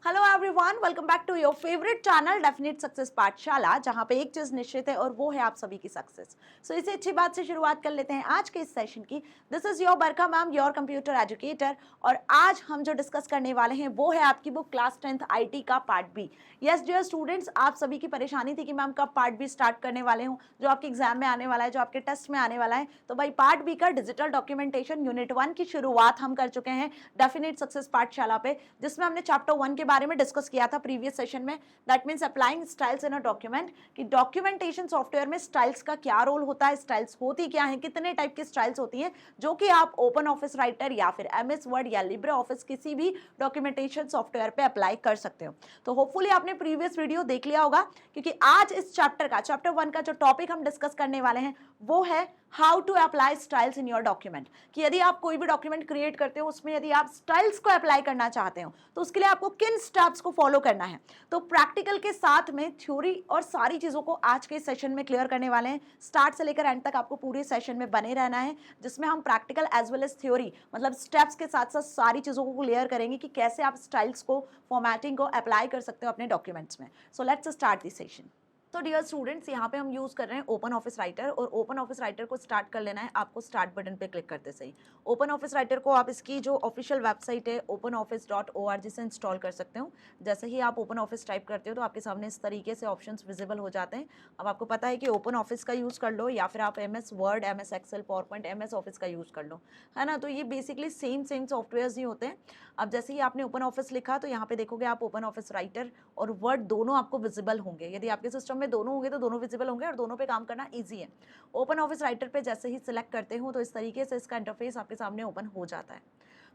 Hello everyone, welcome back to your favourite channel definite success Pathshala, जहां पे एक चीज निश्चित है और वो है आप सभी की सक्सेस। सो इसी अच्छी बात से शुरुआत कर लेते हैं आज के इस सेशन की। दिस इज योर बरका मैम, योर कंप्यूटर एजुकेटर, और आज हम जो डिस्कस करने वाले हैं वो है आपकी बुक क्लास 10th आईटी का part B. Yes dear students, आप सभी की परेशानी थी कि मैम कब पार्ट बी स्टार्ट करने वाले हूँ, जो आपके एग्जाम में आने वाला है, जो आपके टेस्ट में आने वाला है। तो भाई पार्ट बी का डिजिटल डॉक्यूमेंटेशन यूनिट 1 की शुरुआत हम कर चुके हैं डेफिनेट सक्सेस पाठशाला पे, जिसमें हमने चैप्टर 1 के बारे में डिस्कस किया था प्रीवियस सेशन में। That means applying styles in a document, कि डॉक्यूमेंटेशन सॉफ्टवेयर में स्टाइल्स का क्या रोल होता है, स्टाइल्स होती क्या है, कितने टाइप की स्टाइल्स होती हैं, जो कि आप ओपन ऑफिस राइटर या फिर एमएस वर्ड या लिब्रे ऑफिस किसी भी डॉक्यूमेंटेशन सॉफ्टवेयर पे अप्लाई कर सकते हो। तो होपफुली आपने प्रीवियस वीडियो देख लिया होगा, क्योंकि आज इस चैप्टर 1 का जो टॉपिक हम डिस्कस करने वाले हैं वो है how to apply styles in your document. कि यदि आप कोई भी डॉक्यूमेंट क्रिएट करते हो, उसमें यदि आप स्टाइल्स को अप्लाई करना चाहते हो तो उसके लिए आपको किन स्टेप्स को फॉलो करना है। तो प्रैक्टिकल के साथ में थ्योरी और सारी चीजों को आज के सेशन में क्लियर करने वाले हैं। स्टार्ट से लेकर एंड तक आपको पूरे सेशन में बने रहना है, जिसमें हम practical as well as theory, मतलब स्टेप्स के साथ साथ सारी चीजों को क्लियर करेंगे कि कैसे आप स्टाइल्स को, फॉर्मेटिंग को अप्लाई कर सकते हो अपने डॉक्यूमेंट्स में। So let's start this session. तो डियर स्टूडेंट्स, यहाँ पे हम यूज कर रहे हैं ओपन ऑफिस राइटर, और ओपन ऑफिस राइटर को स्टार्ट कर लेना है आपको स्टार्ट बटन पे क्लिक करते सही। ओपन ऑफिस राइटर को आप इसकी जो ऑफिशियल वेबसाइट है openoffice.org से इंस्टॉल कर सकते हो। जैसे ही आप ओपन ऑफिस टाइप करते हो तो आपके सामने इस तरीके से ऑप्शंस विजिबल हो जाते हैं। अब आपको पता है कि ओपन ऑफिस का यूज कर लो या फिर आप MS Word, MS Excel, PowerPoint, MS Office का यूज कर लो, है ना। तो ये बेसिकली सेम सॉफ्टवेयर ही होते हैं। अब जैसे ही आपने ओपन ऑफिस लिखा तो यहाँ पे देखोगे आप ओपन ऑफिस राइटर और वर्ड दोनों आपको विजिबल होंगे। यदि आपके सिस्टम में दोनों होंगे तो दोनों विजिबल होंगे और दोनों पे काम करना ईजी है। ओपन ऑफिस राइटर पे जैसे ही सिलेक्ट करते हो तो इस तरीके से इसका इंटरफेस आपके सामने ओपन हो जाता है।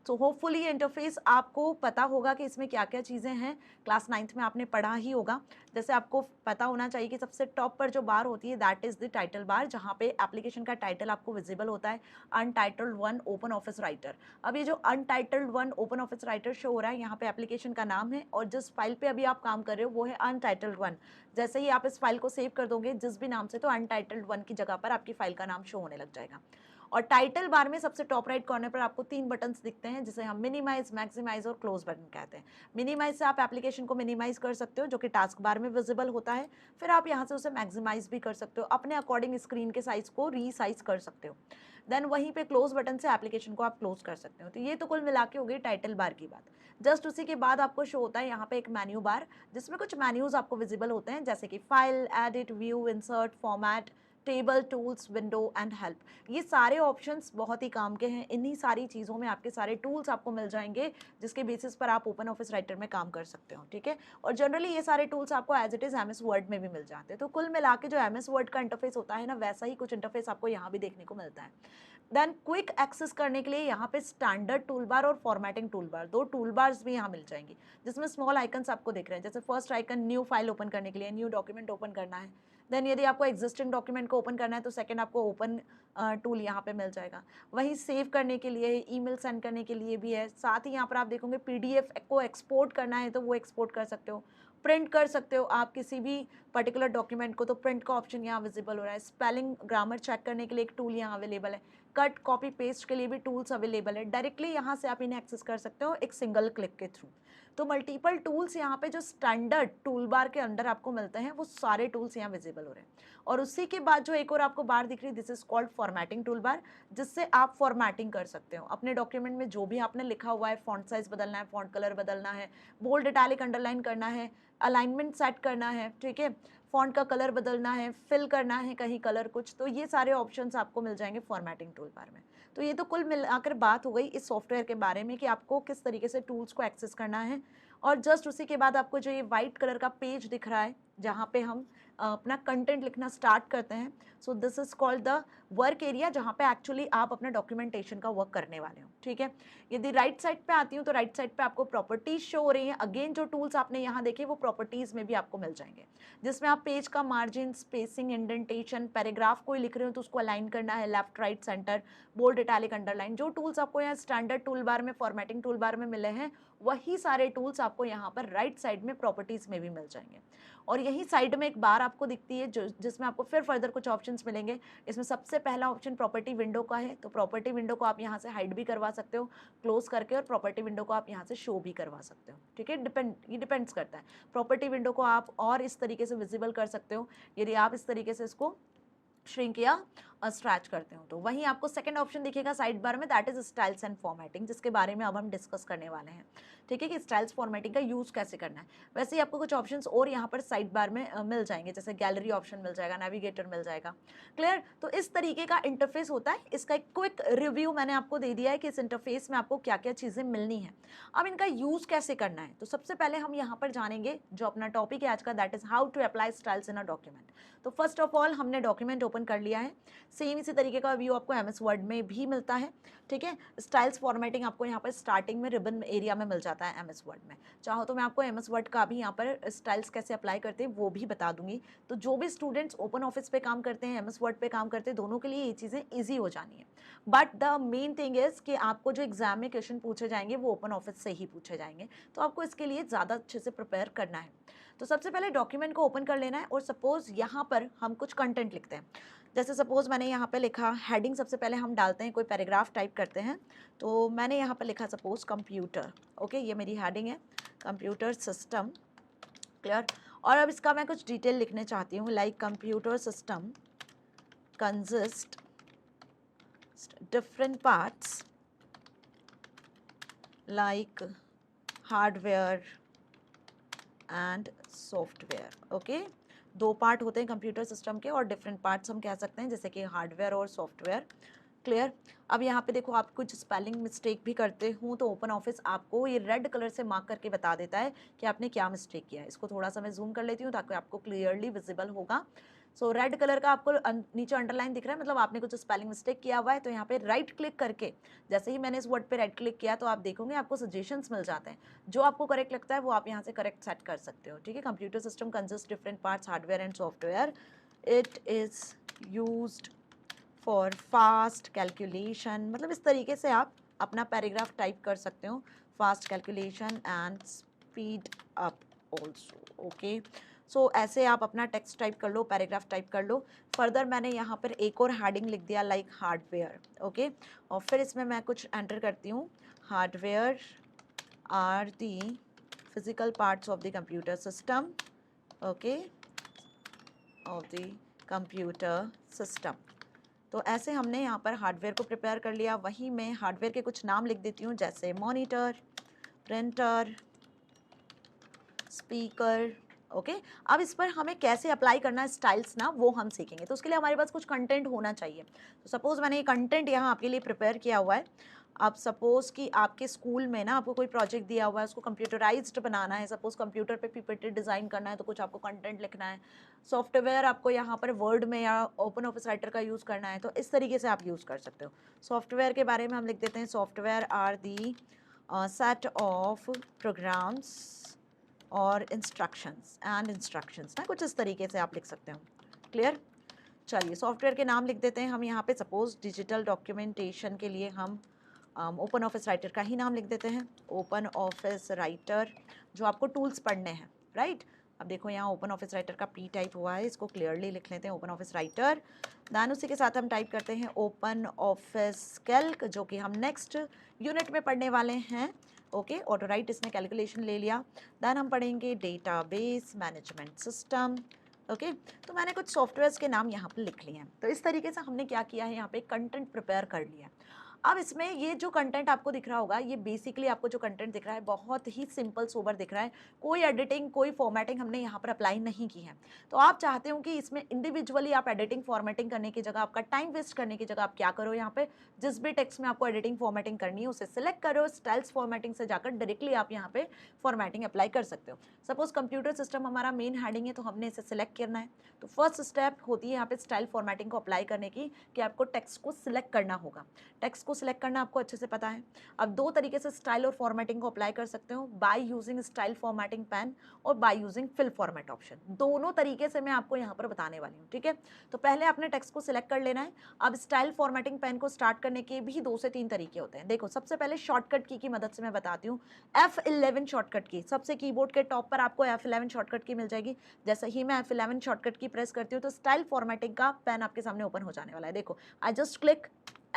तो होपफुली ये इंटरफेस आपको पता होगा कि इसमें क्या क्या चीज़ें हैं। क्लास 9th में आपने पढ़ा ही होगा। जैसे आपको पता होना चाहिए कि सबसे टॉप पर जो बार होती है that is the title bar, जहाँ पे एप्लीकेशन का टाइटल आपको विजिबल होता है, अनटाइटल्ड 1 ओपन ऑफिस राइटर। अब ये जो untitled 1 open office writer show हो रहा है, यहाँ पे एप्लीकेशन का नाम है, और जिस फाइल पे अभी आप काम कर रहे हो वो है अनटाइटल्ड 1। जैसे ही आप इस फाइल को सेव कर दोगे जिस भी नाम से, तो अनटाइटल्ड 1 की जगह पर आपकी फाइल का नाम शो होने लग जाएगा। और टाइटल बार में सबसे टॉप राइट कॉर्नर पर आपको 3 बटन्स दिखते हैं, जिसे हम मिनिमाइज, मैक्सिमाइज और क्लोज बटन कहते हैं। मिनिमाइज से आप एप्लीकेशन को मिनिमाइज कर सकते हो, जो कि टास्क बार में विजिबल होता है। फिर आप यहाँ से उसे मैक्सिमाइज भी कर सकते हो, अपने अकॉर्डिंग स्क्रीन के साइज को रीसाइज कर सकते हो। देन वहीं पे क्लोज बटन से एप्लीकेशन को आप क्लोज कर सकते हो। तो ये तो कुल मिला के हो गई टाइटल बार की बात। जस्ट उसी के बाद आपको शो होता है यहाँ पे एक मेन्यू बार, जिसमें कुछ मेन्यूज आपको विजिबल होते हैं, जैसे कि file, edit, view, insert, format, table, tools, window and help. ये सारे ऑप्शंस बहुत ही काम के हैं। इन्हीं सारी चीज़ों में आपके सारे टूल्स आपको मिल जाएंगे, जिसके बेसिस पर आप ओपन ऑफिस राइटर में काम कर सकते हो, ठीक है। और जनरली ये सारे टूल्स आपको as it is MS Word में भी मिल जाते हैं। तो कुल मिला के जो एमएस वर्ड का इंटरफेस होता है ना, वैसा ही कुछ इंटरफेस आपको यहाँ भी देखने को मिलता है। देन क्विक एक्सेस करने के लिए यहाँ पे स्टैंडर्ड टूल बार और फॉर्मेटिंग टूल बार, दो टूल बार्स भी यहाँ मिल जाएंगी, जिसमें स्मॉल आइकन्स आपको दिख रहे हैं। जैसे first icon new file open करने के लिए, न्यू डॉक्यूमेंट ओपन करना है। देन यदि आपको एग्जिस्टिंग डॉक्यूमेंट को ओपन करना है तो सेकंड आपको ओपन टूल यहाँ पे मिल जाएगा। वहीं सेव करने के लिए, ईमेल सेंड करने के लिए भी है। साथ ही यहाँ पर आप देखोगे पीडीएफ को एक्सपोर्ट करना है तो वो एक्सपोर्ट कर सकते हो, प्रिंट कर सकते हो आप किसी भी पर्टिकुलर डॉक्यूमेंट को, तो प्रिंट का ऑप्शन यहाँ विजिबल हो रहा है। स्पेलिंग, ग्रामर चेक करने के लिए एक टूल यहाँ अवेलेबल है। कट, कॉपी, पेस्ट के लिए भी टूल्स अवेलेबल है। डायरेक्टली यहाँ से आप इन्हें एक्सेस कर सकते हो एक सिंगल क्लिक के थ्रू। तो मल्टीपल टूल्स यहाँ पे जो स्टैंडर्ड टूल बार के अंदर आपको मिलते हैं, वो सारे टूल्स यहाँ विजिबल हो रहे हैं। और उसी के बाद जो एक और आपको बार दिख रही है, this is called formatting tool bar, जिससे आप फॉर्मेटिंग कर सकते हो अपने डॉक्यूमेंट में। जो भी आपने लिखा हुआ है, फॉन्ट साइज बदलना है, फॉन्ट कलर बदलना है, बोल्ड, इटैलिक, अंडरलाइन करना है, अलाइनमेंट सेट करना है, ठीक है, फॉन्ट का कलर बदलना है, फिल करना है कहीं कलर कुछ, तो ये सारे ऑप्शंस आपको मिल जाएंगे फॉर्मेटिंग टूल बार में। तो ये तो कुल मिलाकर बात हो गई इस सॉफ्टवेयर के बारे में कि आपको किस तरीके से टूल्स को एक्सेस करना है। और जस्ट उसी के बाद आपको जो ये वाइट कलर का पेज दिख रहा है, जहाँ पे हम अपना कंटेंट लिखना स्टार्ट करते हैं, so this is called the work area, जहाँ पे एक्चुअली आप अपना डॉक्यूमेंटेशन का वर्क करने वाले हो, ठीक है। यदि राइट साइड पे आती हूँ तो राइट साइड पे आपको प्रॉपर्टीज शो हो रही हैं। अगेन जो टूल्स आपने यहाँ देखे वो प्रॉपर्टीज में भी आपको मिल जाएंगे, जिसमें आप पेज का मार्जिन, स्पेसिंग, इंडेंटेशन, पैराग्राफ कोई लिख रहे हो तो उसको अलाइन करना है, left, right, centre, bold, italic, underline, जो टूल्स आपको यहाँ स्टैंडर्ड टूल बार में, फॉर्मेटिंग टूल बार में मिले हैं, वही सारे टूल्स आपको यहाँ पर राइट साइड में प्रॉपर्टीज़ में भी मिल जाएंगे। और यही साइड में एक बार आपको दिखती है जो जिसमें आपको फिर फर्दर कुछ ऑप्शंस मिलेंगे। इसमें सबसे पहला ऑप्शन प्रॉपर्टी विंडो का है, तो प्रॉपर्टी विंडो को आप यहाँ से हाइड भी करवा सकते हो क्लोज करके, और प्रॉपर्टी विंडो को आप यहाँ से शो भी करवा सकते हो। ठीक है, ये डिपेंड्स करता है। प्रॉपर्टी विंडो को आप और इस तरीके से विजिबल कर सकते हो यदि आप इस तरीके से इसको श्रिंक या स्ट्रैच करते हो। तो वहीं आपको सेकंड ऑप्शन दिखेगा साइड बार में, that is styles and formatting, जिसके बारे में अब हम डिस्कस करने वाले हैं। ठीक है, कि स्टाइल्स फॉर्मेटिंग का यूज़ कैसे करना है। वैसे ही आपको कुछ ऑप्शंस और यहाँ पर साइड बार में मिल जाएंगे, जैसे गैलरी ऑप्शन मिल जाएगा, नेविगेटर मिल जाएगा। क्लियर, तो इस तरीके का इंटरफेस होता है। इसका एक क्विक रिव्यू मैंने आपको दे दिया है कि इस इंटरफेस में आपको क्या क्या चीज़ें मिलनी है। अब इनका यूज़ कैसे करना है, तो सबसे पहले हम यहाँ पर जानेंगे जो अपना टॉपिक है आज का, that is how to apply styles in a document. तो फर्स्ट ऑफ ऑल हमने डॉक्यूमेंट ओपन कर लिया है। सेम इसी तरीके का व्यू आपको एमएस वर्ड में भी मिलता है। ठीक है, स्टाइल्स फॉर्मेटिंग आपको यहाँ पर स्टार्टिंग में रिबन एरिया में मिल जाता है एमएस वर्ड में। चाहो तो मैं आपको एमएस वर्ड का भी यहाँ पर स्टाइल्स कैसे अप्लाई करते हैं वो भी बता दूंगी। तो जो भी स्टूडेंट्स ओपन ऑफिस पे काम करते हैं, एमएस वर्ड पे काम करते हैं, दोनों के लिए ये चीज़ें ईजी हो जानी है। But the main thing is कि आपको जो एग्जाम में क्वेश्चन पूछे जाएंगे वो ओपन ऑफिस से ही पूछे जाएंगे, तो आपको इसके लिए ज़्यादा अच्छे से प्रिपेयर करना है। तो सबसे पहले डॉक्यूमेंट को ओपन कर लेना है, और सपोज यहाँ पर हम कुछ कंटेंट लिखते हैं। जैसे सपोज मैंने यहाँ पे लिखा हेडिंग, सबसे पहले हम डालते हैं, कोई पैराग्राफ टाइप करते हैं। तो मैंने यहाँ पे लिखा सपोज कंप्यूटर। ओके, ये मेरी हेडिंग है, कंप्यूटर सिस्टम। क्लियर, और अब इसका मैं कुछ डिटेल लिखने चाहती हूँ, like computer system consist different parts like hardware and software. Okay, दो पार्ट होते हैं कंप्यूटर सिस्टम के, और डिफरेंट पार्ट्स हम कह सकते हैं जैसे कि हार्डवेयर और सॉफ्टवेयर। क्लियर, अब यहाँ पे देखो आप कुछ स्पेलिंग मिस्टेक भी करते हो तो ओपन ऑफिस आपको ये रेड कलर से मार्क करके बता देता है कि आपने क्या मिस्टेक किया है। इसको थोड़ा सा मैं जूम कर लेती हूँ ताकि आपको क्लियरली विजिबल होगा। सो रेड कलर का आपको नीचे अंडरलाइन दिख रहा है, मतलब आपने कुछ स्पेलिंग मिस्टेक किया हुआ है। तो यहाँ पे राइट क्लिक करके, जैसे ही मैंने इस वर्ड पे राइट क्लिक किया तो आप देखोगे आपको सजेशंस मिल जाते हैं। जो आपको करेक्ट लगता है वो आप यहाँ से करेक्ट सेट कर सकते हो। ठीक है, computer system consist different parts hardware and software, it is used for fast calculation, मतलब इस तरीके से आप अपना पैराग्राफ टाइप कर सकते हो, fast calculation and speed up also. Okay, so ऐसे आप अपना टेक्स्ट टाइप कर लो, पैराग्राफ टाइप कर लो। फर्दर मैंने यहाँ पर एक और हेडिंग लिख दिया लाइक हार्डवेयर। ओके, और फिर इसमें मैं कुछ एंटर करती हूँ, hardware are the physical parts of the computer system. Okay, of the computer system. तो ऐसे हमने यहाँ पर हार्डवेयर को प्रिपेयर कर लिया। वहीं मैं हार्डवेयर के कुछ नाम लिख देती हूँ, जैसे मॉनिटर, प्रिंटर, स्पीकर। ओके, अब इस पर हमें कैसे अप्लाई करना है स्टाइल्स ना, वो हम सीखेंगे। तो उसके लिए हमारे पास कुछ कंटेंट होना चाहिए। तो सपोज मैंने ये कंटेंट यहाँ आपके लिए प्रिपेयर किया हुआ है। अब सपोज कि आपके स्कूल में ना आपको कोई प्रोजेक्ट दिया हुआ है, उसको कंप्यूटराइज्ड बनाना है। सपोज कंप्यूटर पे पीपीटी डिज़ाइन करना है, तो कुछ आपको कंटेंट लिखना है। सॉफ्टवेयर आपको यहाँ पर वर्ड में या ओपन ऑफिस राइटर का यूज़ करना है, तो इस तरीके से आप यूज़ कर सकते हो। सॉफ्टवेयर के बारे में हम लिख देते हैं, software are the set of programs और इंस्ट्रक्शंस ना, कुछ इस तरीके से आप लिख सकते हो। क्लियर, चलिए सॉफ्टवेयर के नाम लिख देते हैं हम यहाँ पे। सपोज डिजिटल डॉक्यूमेंटेशन के लिए हम ओपन ऑफिस राइटर का ही नाम लिख देते हैं, ओपन ऑफिस राइटर, जो आपको टूल्स पढ़ने हैं। राइट, अब देखो यहाँ ओपन ऑफिस राइटर का पी टाइप हुआ है, इसको क्लियरली लिख लेते हैं, ओपन ऑफिस राइटर। दैन उसी के साथ हम टाइप करते हैं ओपन ऑफिस कैल्क, जो कि हम नेक्स्ट यूनिट में पढ़ने वाले हैं। ओके, ऑटो राइट इसने कैलकुलेशन ले लिया। दैन हम पढ़ेंगे डेटाबेस मैनेजमेंट सिस्टम। ओके, तो मैंने कुछ सॉफ्टवेयर्स के नाम यहाँ पर लिख लिए हैं। तो इस तरीके से हमने क्या किया है, यहाँ पे कंटेंट प्रिपेयर कर लिया। अब इसमें ये जो कंटेंट आपको दिख रहा होगा, ये बेसिकली आपको जो कंटेंट दिख रहा है बहुत ही सिंपल सोबर दिख रहा है। कोई एडिटिंग, कोई फॉर्मेटिंग हमने यहाँ पर अप्लाई नहीं की है। तो आप चाहते हो कि इसमें इंडिविजुअली आप एडिटिंग फॉर्मेटिंग करने की जगह, आपका टाइम वेस्ट करने की जगह आप क्या करो, यहाँ पे जिस भी टेक्स्ट में आपको एडिटिंग फॉर्मेटिंग करनी है उसे सिलेक्ट करो, स्टाइल्स फॉर्मेटिंग से जाकर डायरेक्टली आप यहाँ पे फॉर्मेटिंग अप्लाई कर सकते हो। सपोज कंप्यूटर सिस्टम हमारा मेन हेडिंग है, तो हमने इसे सिलेक्ट करना है। तो फर्स्ट स्टेप होती है यहाँ पे स्टाइल फॉर्मेटिंग को अप्लाई करने की, कि आपको टेक्स्ट को सिलेक्ट करना होगा। टेक्स्ट को सिलेक्ट करना आपको अच्छे से पता है। अब दो तरीके से स्टाइल और फॉर्मेटिंग को अप्लाई कर सकते हो, by using style formatting pane और by using fill format option. दोनों तरीके से मैं आपको यहाँ पर बताने वाली हूँ, ठीक है। तो पहले आपने टेक्स्ट को सिलेक्ट कर लेना है। अब स्टाइल फॉर्मेटिंग पेन को स्टार्ट करने के भी 2 से 3 तरीके होते हैं। देखो, सबसे पहले शॉर्टकट की मदद से मैं बताती हूँ। F11 शॉर्टकट की, सबसे कीबोर्ड के टॉप पर आपको F11 शॉर्टकट की मिल जाएगी। जैसे ही मैं F11 शॉर्टकट की प्रेस करती हूँ तो स्टाइल फॉर्मेटिंग का पेन आपके सामने ओपन हो जाने वाला है। देखो, आई जस्ट क्लिक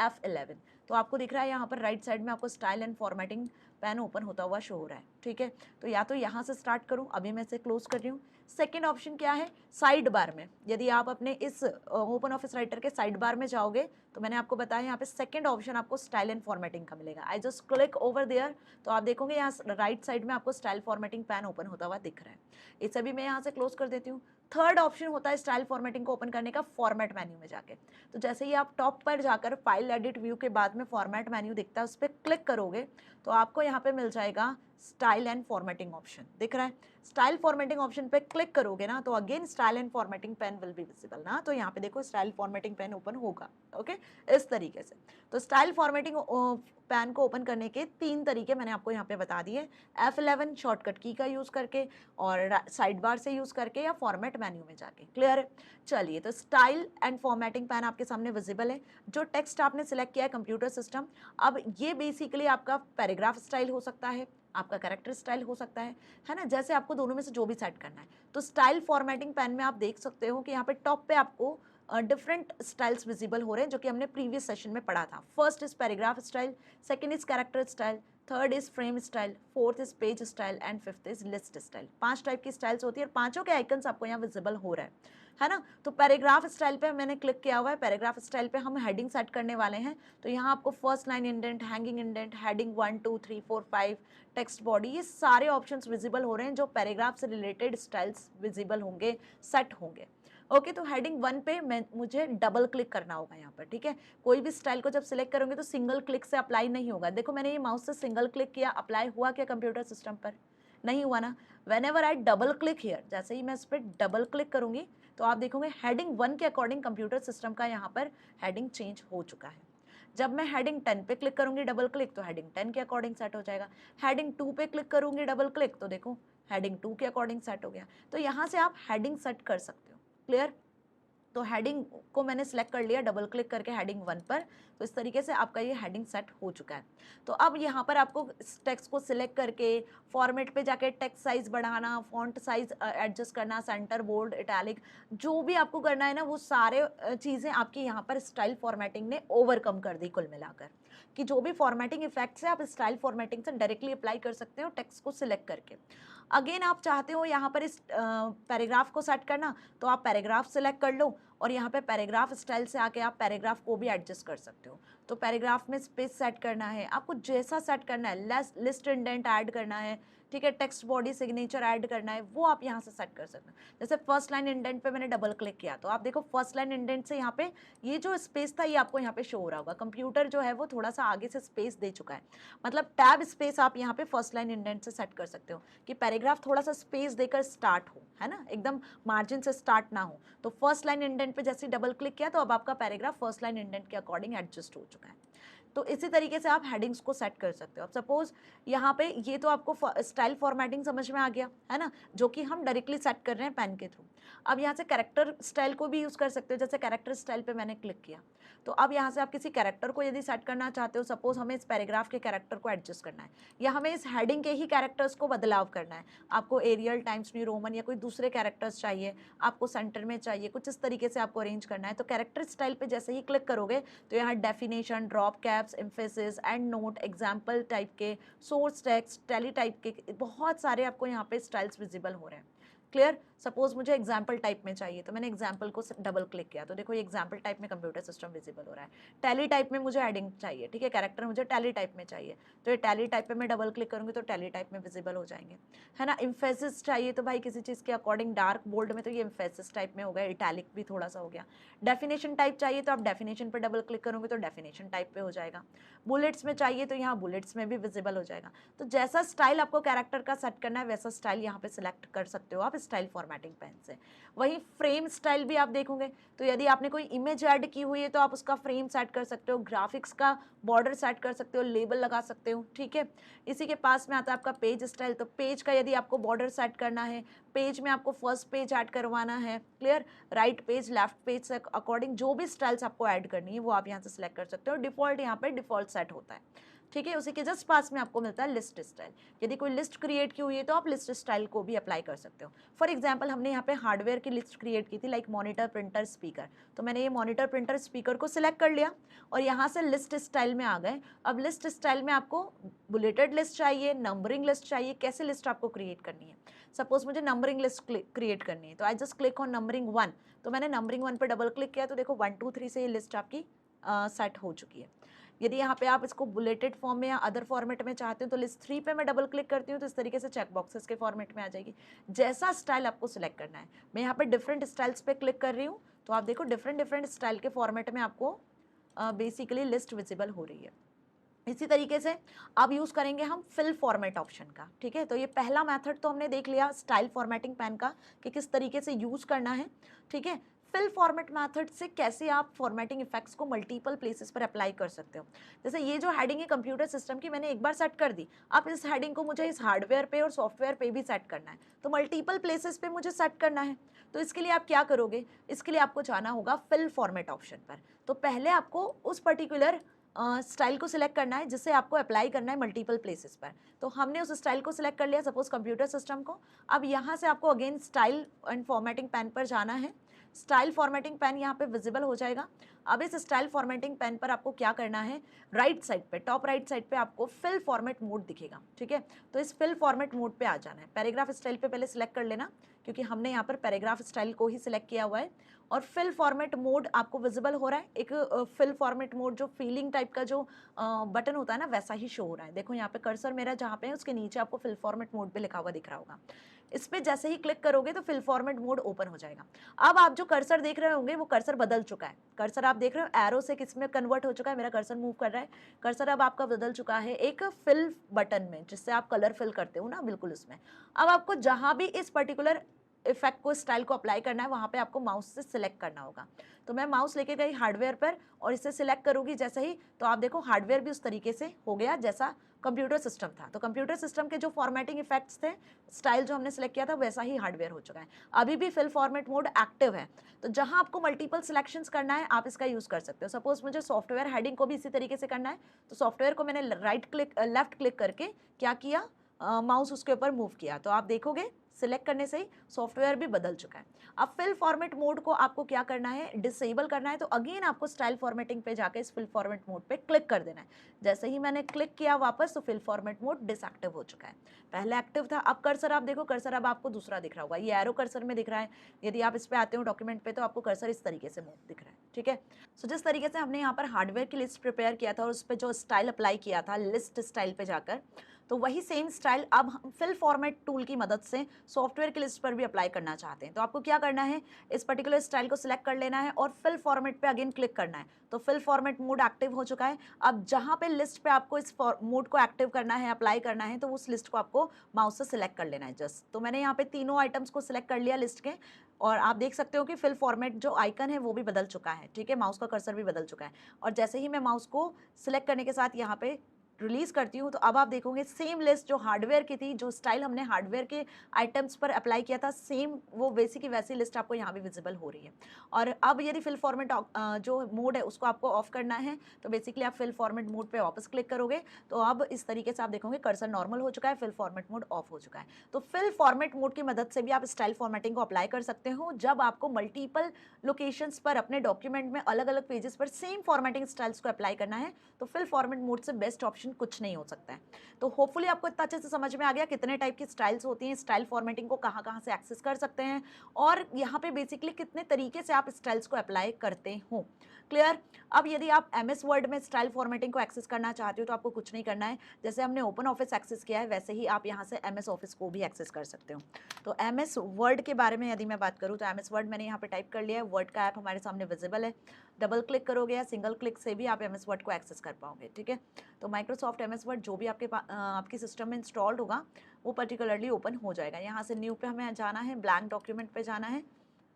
F11, तो आपको दिख रहा है यहाँ पर राइट साइड में आपको style and formatting pane open होता हुआ शो हो रहा है, ठीक है। तो या तो यहाँ से स्टार्ट करूँ, अभी मैं इसे क्लोज कर रही हूँ। सेकेंड ऑप्शन क्या है, साइड बार में। यदि आप अपने इस ओपन ऑफिस राइटर के साइड बार में जाओगे तो मैंने आपको बताया यहाँ पे सेकंड ऑप्शन आपको स्टाइल एंड फॉर्मेटिंग का मिलेगा। I just click over there, तो आप देखोगे यहाँ राइट साइड में आपको स्टाइल फॉर्मेटिंग पेन ओपन होता हुआ दिख रहा है। इसे भी मैं यहाँ से क्लोज कर देती हूँ। थर्ड ऑप्शन होता है स्टाइल फॉर्मेटिंग को ओपन करने का फॉर्मेट मेन्यू में जाके। तो जैसे ही आप टॉप पर जाकर फाइल एडिट व्यू के बाद में फॉर्मेट मेन्यू दिखता है, उस पर क्लिक करोगे तो आपको यहाँ पे मिल जाएगा स्टाइल एंड फॉर्मेटिंग ऑप्शन, दिख रहा है। स्टाइल फॉर्मेटिंग ऑप्शन पे क्लिक करोगे ना तो again style and formatting pane will be visible ना, तो यहाँ पे देखो स्टाइल फॉर्मेटिंग पेन ओपन होगा, ओके, इस तरीके से। तो स्टाइल फॉर्मेटिंग पेन को ओपन करने के 3 तरीके मैंने आपको यहाँ पे बता दिए, F11 शॉर्टकट की का यूज करके और साइड बार से यूज करके या फॉर्मेट मेन्यू में जाके। क्लियर है? चलिए, तो स्टाइल एंड फॉर्मेटिंग पेन आपके सामने विजिबल है। जो टेक्स्ट आपने सिलेक्ट किया है कंप्यूटर सिस्टम, अब ये बेसिकली आपका पैराग्राफ स्टाइल हो सकता है, आपका कैरेक्टर स्टाइल हो सकता है ना, जैसे आपको दोनों में से जो भी सेट करना है। तो स्टाइल फॉर्मेटिंग पेन में आप देख सकते हो कि यहाँ पे टॉप पे आपको डिफरेंट स्टाइल्स विजिबल हो रहे हैं, जो कि हमने प्रीवियस सेशन में पढ़ा था। First is paragraph style, second is character style, third is frame style, fourth is page style and fifth is list style. 5 type की स्टाइल्स होती है और पांचों के आइकन्स आपको यहाँ विजिबल हो रहा है ना। तो पैराग्राफ स्टाइल पे मैंने क्लिक किया हुआ है। पैराग्राफ स्टाइल पे हम हेडिंग सेट करने वाले हैं। तो यहाँ आपको first line indent, hanging indent, heading 1 2 3 4 5, text body, ये सारे ऑप्शंस विजिबल हो रहे हैं जो पैराग्राफ से रिलेटेड स्टाइल्स विजिबल होंगे, सेट होंगे। ओके, तो हेडिंग 1 पे मुझे डबल क्लिक करना होगा यहाँ पर, ठीक है। कोई भी स्टाइल को जब सिलेक्ट करोगे तो सिंगल क्लिक से अप्लाई नहीं होगा। देखो, मैंने ये माउस से सिंगल क्लिक किया, अप्लाई हुआ क्या कंप्यूटर सिस्टम पर? नहीं हुआ ना। When ever I double click here, जैसे ही मैं इस पर डबल क्लिक करूंगी तो आप देखोगे हेडिंग 1 के अकॉर्डिंग कंप्यूटर सिस्टम का यहाँ पर हेडिंग चेंज हो चुका है। जब मैं हेडिंग 10 पे क्लिक करूंगी डबल क्लिक तो हेडिंग 10 के अकॉर्डिंग सेट हो जाएगा। हेडिंग 2 पे क्लिक करूंगी डबल क्लिक तो देखो हेडिंग 2 के अकॉर्डिंग सेट हो गया। तो यहाँ से आप हेडिंग सेट कर सकते हो। क्लियर? तो हेडिंग को मैंने सेलेक्ट कर लिया डबल क्लिक करके हेडिंग 1 पर, तो इस तरीके से आपका ये हेडिंग सेट हो चुका है। तो अब यहाँ पर आपको टेक्स्ट को सिलेक्ट करके फॉर्मेट पे जाके टेक्स्ट साइज बढ़ाना, फॉन्ट साइज एडजस्ट करना, सेंटर, बोल्ड, इटैलिक, जो भी आपको करना है ना, वो सारे चीज़ें आपकी यहाँ पर स्टाइल फॉर्मेटिंग ने ओवरकम कर दी कुल मिलाकर। कि जो भी फॉर्मेटिंग इफेक्ट्स है आप स्टाइल फॉर्मेटिंग से डायरेक्टली अप्लाई कर सकते हो टेक्स्ट को सिलेक्ट करके। अगेन आप चाहते हो यहाँ पर इस पैराग्राफ को सेट करना तो आप पैराग्राफ सेलेक्ट कर लो और यहाँ पे पैराग्राफ स्टाइल से आके आप पैराग्राफ को भी एडजस्ट कर सकते हो। तो पैराग्राफ में स्पेस सेट करना है, आपको जैसा सेट करना है, लिस्ट इंडेंट ऐड करना है, ठीक है, टेक्स्ट बॉडी सिग्नेचर ऐड करना है, वो आप यहाँ से सेट कर सकते हो। जैसे फर्स्ट लाइन इंडेंट पे मैंने डबल क्लिक किया तो आप देखो फर्स्ट लाइन इंडेंट से यहाँ पे ये जो स्पेस था ये आपको यहाँ पे शो हो रहा होगा। कंप्यूटर जो है वो थोड़ा सा आगे से स्पेस दे चुका है, मतलब टैब स्पेस आप यहाँ पे फर्स्ट लाइन इंडेंट से सेट कर सकते हो कि पैराग्राफ थोड़ा सा स्पेस देकर स्टार्ट हो, है ना, एकदम मार्जिन से स्टार्ट ना हो। तो फर्स्ट लाइन इंडेंट पे जैसे डबल क्लिक किया तो अब आपका पैराग्राफ फर्स्ट लाइन इंडेंट के अकॉर्डिंग एडजस्ट हो चुका है। तो इसी तरीके से आप हेडिंग्स को सेट कर सकते हो। अब सपोज यहाँ पे ये तो आपको स्टाइल फॉर्मेटिंग समझ में आ गया है ना, जो कि हम डायरेक्टली सेट कर रहे हैं पेन के थ्रू। अब यहाँ से कैरेक्टर स्टाइल को भी यूज़ कर सकते हो। जैसे कैरेक्टर स्टाइल पे मैंने क्लिक किया तो अब यहाँ से आप किसी कैरेक्टर को यदि सेट करना चाहते हो, सपोज हमें इस पैराग्राफ के कैरेक्टर को एडजस्ट करना है या हमें इस हेडिंग के ही कैरेक्टर्स को बदलाव करना है, आपको एरियल, टाइम्स न्यू रोमन या कोई दूसरे कैरेक्टर्स चाहिए, आपको सेंटर में चाहिए, कुछ इस तरीके से आपको अरेंज करना है, तो कैरेक्टर स्टाइल पे जैसे ही क्लिक करोगे तो यहाँ definition, drop caps, emphasis, and note, example type के, सोर्स टेक्स्ट, टेली टाइप के बहुत सारे आपको यहाँ पे स्टाइल्स विजिबल हो रहे हैं। क्लियर? सपोज मुझे एग्जाम्पल टाइप में चाहिए तो मैंने एग्जाम्पल को डबल क्लिक किया तो देखो ये एग्जाम्पल टाइप में कंप्यूटर सिस्टम विजिबल हो रहा है। टैली टाइप में मुझे हेडिंग चाहिए, ठीक है, कैरेक्टर मुझे टैली टाइप में चाहिए तो ये टैली टाइप पे मैं डबल क्लिक करूंगी तो टैली टाइप में विजिबल हो जाएंगे, है ना। एम्फेसिस चाहिए तो भाई किसी चीज़ के अकॉर्डिंग डार्क बोल्ड में तो ये एम्फेसिस टाइप में हो गया, इटैलिक भी थोड़ा सा हो गया। डेफिनेशन टाइप चाहिए तो आप डेफिनेशन पर डबल क्लिक करोगे तो डेफिनेशन टाइप पे हो जाएगा। बुलेट्स में चाहिए तो यहाँ बुलेट्स में भी विजिबल हो जाएगा। तो जैसा स्टाइल आपको कैरेक्टर का सेट करना है वैसा स्टाइल यहाँ पे सिलेक्ट कर सकते हो आप स्टाइल फॉर्मेटिंग पेन से। वहीं फ्रेम स्टाइल भी आप देखोगे तो यदि आपने कोई इमेज ऐड की हुई है तो आप उसका फ्रेम सेट कर सकते हो, ग्राफिक्स का बॉर्डर सेट कर सकते हो, लेबल लगा सकते हो, ठीक है। इसी के पास में आता है आपका पेज स्टाइल। तो पेज का यदि आपको बॉर्डर सेट करना है, पेज में आपको फर्स्ट पेज ऐड करवाना है, clear, right page left page से अकॉर्डिंग जो भी स्टाइल्स आपको ऐड करनी है वो आप यहाँ से सिलेक्ट कर सकते हो। डिफॉल्ट यहाँ पे डिफॉल्ट सेट होता है, ठीक है। उसी के जस्ट पास में आपको मिलता है लिस्ट स्टाइल। यदि कोई लिस्ट क्रिएट की हुई है तो आप लिस्ट स्टाइल को भी अप्लाई कर सकते हो। फॉर एग्जांपल हमने यहाँ पे हार्डवेयर की लिस्ट क्रिएट की थी लाइक मॉनिटर, प्रिंटर, स्पीकर। तो मैंने ये मॉनिटर, प्रिंटर, स्पीकर को सिलेक्ट कर लिया और यहाँ से लिस्ट स्टाइल में आ गए। अब लिस्ट स्टाइल में आपको बुलेटेड लिस्ट चाहिए, नंबरिंग लिस्ट चाहिए, कैसे लिस्ट आपको क्रिएट करनी है। सपोज मुझे नंबरिंग लिस्ट क्रिएट करनी है तो आई जस्ट क्लिक ऑन नंबरिंग 1। तो मैंने नंबरिंग 1 पर डबल क्लिक किया तो देखो 1 2 3 से ये लिस्ट आपकी सेट हो चुकी है। यदि यहाँ पे आप इसको बुलेटेड फॉर्म में या अदर फॉर्मेट में चाहते हो तो लिस्ट 3 पे मैं डबल क्लिक करती हूँ तो इस तरीके से चेक बॉक्सेस के फॉर्मेट में आ जाएगी। जैसा स्टाइल आपको सिलेक्ट करना है, मैं यहाँ पे डिफरेंट स्टाइल्स पे क्लिक कर रही हूँ तो आप देखो डिफरेंट स्टाइल के फॉर्मेट में आपको बेसिकली लिस्ट विजिबल हो रही है। इसी तरीके से अब यूज़ करेंगे हम फिल फॉर्मेट ऑप्शन का, ठीक है। तो ये पहला मेथड तो हमने देख लिया स्टाइल फॉर्मेटिंग पेन का कि किस तरीके से यूज़ करना है, ठीक है। फिल फॉर्मेट मेथड से कैसे आप फॉर्मेटिंग इफेक्ट्स को मल्टीपल प्लेसेस पर अप्लाई कर सकते हो। जैसे ये जो हेडिंग है कंप्यूटर सिस्टम की मैंने एक बार सेट कर दी, अब इस हेडिंग को मुझे इस हार्डवेयर पे और सॉफ्टवेयर पे भी सेट करना है तो मल्टीपल प्लेसेस पे मुझे सेट करना है। तो इसके लिए आप क्या करोगे, इसके लिए आपको जाना होगा फिल फॉर्मेट ऑप्शन पर। तो पहले आपको उस पर्टिकुलर स्टाइल को सिलेक्ट करना है जिससे आपको अप्लाई करना है मल्टीपल प्लेसेस पर। तो हमने उस स्टाइल को सिलेक्ट कर लिया सपोज कंप्यूटर सिस्टम को। अब यहाँ से आपको again style and formatting pane पर जाना है। स्टाइल फॉर्मेटिंग पेन यहाँ पे विजिबल हो जाएगा। अब इस स्टाइल फॉर्मेटिंग पेन पर आपको क्या करना है, राइट साइड पे, टॉप राइट साइड पे आपको फिल फॉर्मेट मोड दिखेगा, ठीक है। तो इस फिल फॉर्मेट मोड पे आ जाना है। पैराग्राफ स्टाइल पे पहले सिलेक्ट कर लेना क्योंकि हमने यहाँ पर पैराग्राफ स्टाइल को ही सिलेक्ट किया हुआ है। और फिल फॉर्मेट मोड आपको विजिबल हो रहा है। एक फिल फॉर्मेट मोड जो फीलिंग टाइप का जो बटन होता है ना वैसा ही शो हो रहा है। देखो यहाँ पे कर्सर मेरा जहाँ पे है उसके नीचे आपको फिल फॉर्मेट मोड पे लिखा हुआ दिख रहा होगा। इस पे जैसे ही क्लिक करोगे तो फिल फॉर्मेट मोड ओपन हो जाएगा। अब आप जो कर्सर देख रहे होंगे वो कर्सर बदल चुका है। कर्सर आप देख रहे हो एरो से किस में कन्वर्ट हो चुका है, मेरा कर्सर मूव कर रहा है। कर्सर अब आपका बदल चुका है एक फिल बटन में जिससे आप कलर फिल करते हो ना, बिल्कुल उसमें। अब आपको जहाँ भी इस पर्टिकुलर इफेक्ट को, स्टाइल को अप्लाई करना है वहाँ पे आपको माउस से सिलेक्ट करना होगा। तो मैं माउस लेके गई हार्डवेयर पर और इसे सिलेक्ट करूँगी जैसे ही, तो आप देखो हार्डवेयर भी उस तरीके से हो गया जैसा कंप्यूटर सिस्टम था। तो कंप्यूटर सिस्टम के जो फॉर्मेटिंग इफेक्ट्स थे, स्टाइल जो हमने सिलेक्ट किया था वैसा ही हार्डवेयर हो चुका है। अभी भी फिल फॉर्मेट मोड एक्टिव है। तो जहाँ आपको मल्टीपल सिलेक्शंस करना है आप इसका यूज़ कर सकते हो। सपोज मुझे सॉफ्टवेयर हेडिंग को भी इसी तरीके से करना है तो सॉफ्टवेयर को मैंने लेफ्ट क्लिक करके क्या किया, माउस उसके ऊपर मूव किया तो आप देखोगे सिलेक्ट करने से ही सॉफ्टवेयर भी बदल चुका है। अब फिल फॉर्मेट मोड को आपको क्या करना है, डिसेबल करना है। तो अगेन आपको स्टाइल फॉर्मेटिंग पे जाकर इस फिल फॉर्मेट मोड पे क्लिक कर देना है। जैसे ही मैंने क्लिक किया वापस तो फिल फॉर्मेट मोड डिसएक्टिव हो चुका है। पहले एक्टिव था। अब कर्सर आप देखो, कर्सर अब आपको दूसरा दिख रहा होगा, ये एरो कर्सर में दिख रहा है। यदि आप इस पे आते हो डॉक्यूमेंट पे तो आपको कर्सर इस तरीके से मूव दिख रहा है, ठीक है। सो जिस तरीके से हमने यहाँ पर हार्डवेयर की लिस्ट प्रिपेयर किया था और उस पर जो स्टाइल अप्लाई किया था लिस्ट स्टाइल पे जाकर, तो वही सेम स्टाइल अब हम फिल फॉर्मेट टूल की मदद से सॉफ्टवेयर की लिस्ट पर भी अप्लाई करना चाहते हैं। तो आपको क्या करना है, इस पर्टिकुलर स्टाइल को सिलेक्ट कर लेना है और फिल फॉर्मेट पे अगेन क्लिक करना है। तो फिल फॉर्मेट मोड एक्टिव हो चुका है। अब जहाँ पे लिस्ट पे आपको इस मोड को एक्टिव करना है, अप्लाई करना है, तो उस लिस्ट को आपको माउस से सिलेक्ट कर लेना है जस्ट। तो मैंने यहाँ पे तीनों आइटम्स को सिलेक्ट कर लिया लिस्ट के और आप देख सकते हो कि फिल फॉर्मेट जो आइकन है वो भी बदल चुका है, ठीक है। माउस का कर्सर भी बदल चुका है और जैसे ही मैं माउस को सिलेक्ट करने के साथ यहाँ पे रिलीज करती हूँ तो अब आप देखोगे सेम लिस्ट जो हार्डवेयर की थी, जो स्टाइल हमने हार्डवेयर के आइटम्स पर अप्लाई किया था, सेम वो वैसी की वैसी लिस्ट आपको यहाँ भी विजिबल हो रही है। और अब यदि फिल फॉर्मेट जो मोड है उसको आपको ऑफ करना है तो बेसिकली आप फिल फॉर्मेट मोड पे वापस क्लिक करोगे तो अब इस तरीके से आप देखोगे कर्सर नॉर्मल हो चुका है, फिल फॉर्मेट मोड ऑफ हो चुका है। तो फिल फॉर्मेट मोड की मदद से भी आप स्टाइल फॉर्मेटिंग को अप्लाई कर सकते हो जब आपको मल्टीपल लोकेशंस पर अपने डॉक्यूमेंट में अलग अलग पेजेस पर सेम फॉर्मेटिंग स्टाइल्स को अप्लाई करना है। तो फिल फॉर्मेट मोड से बेस्ट ऑप्शन कुछ नहीं हो सकता है। तो होपफुली आपको इतना अच्छे से समझ में आ गया कितने टाइप की स्टाइल्स होती हैं, स्टाइल फॉर्मेटिंग को कहाँ कहाँ से एक्सेस कर सकते हैं और यहाँ पे बेसिकली कितने तरीके से आप स्टाइल्स को अप्लाई करते हो। क्लियर। अब यदि आप MS वर्ड में स्टाइल फॉर्मेटिंग को एक्सेस करना चाहते हो तो आपको कुछ नहीं करना है। जैसे हमने ओपन ऑफिस एक्सेस किया है वैसे ही आप यहाँ से MS ऑफिस को भी एक्सेस कर सकते हो। तो MS वर्ड के बारे में यदि मैं बात करूँ तो MS वर्ड मैंने यहाँ पे टाइप कर लिया है। वर्ड का ऐप हमारे सामने विजिबल है। डबल क्लिक करोगे या सिंगल क्लिक से भी आप MS वर्ड को एक्सेस कर पाओगे, ठीक है। तो माइक्रोसॉफ्ट MS वर्ड जो भी आपके सिस्टम में इंस्टॉल्ड होगा वो पर्टिकुलरली ओपन हो जाएगा। यहाँ से न्यू पे हमें जाना है, ब्लैंक डॉक्यूमेंट पे जाना है,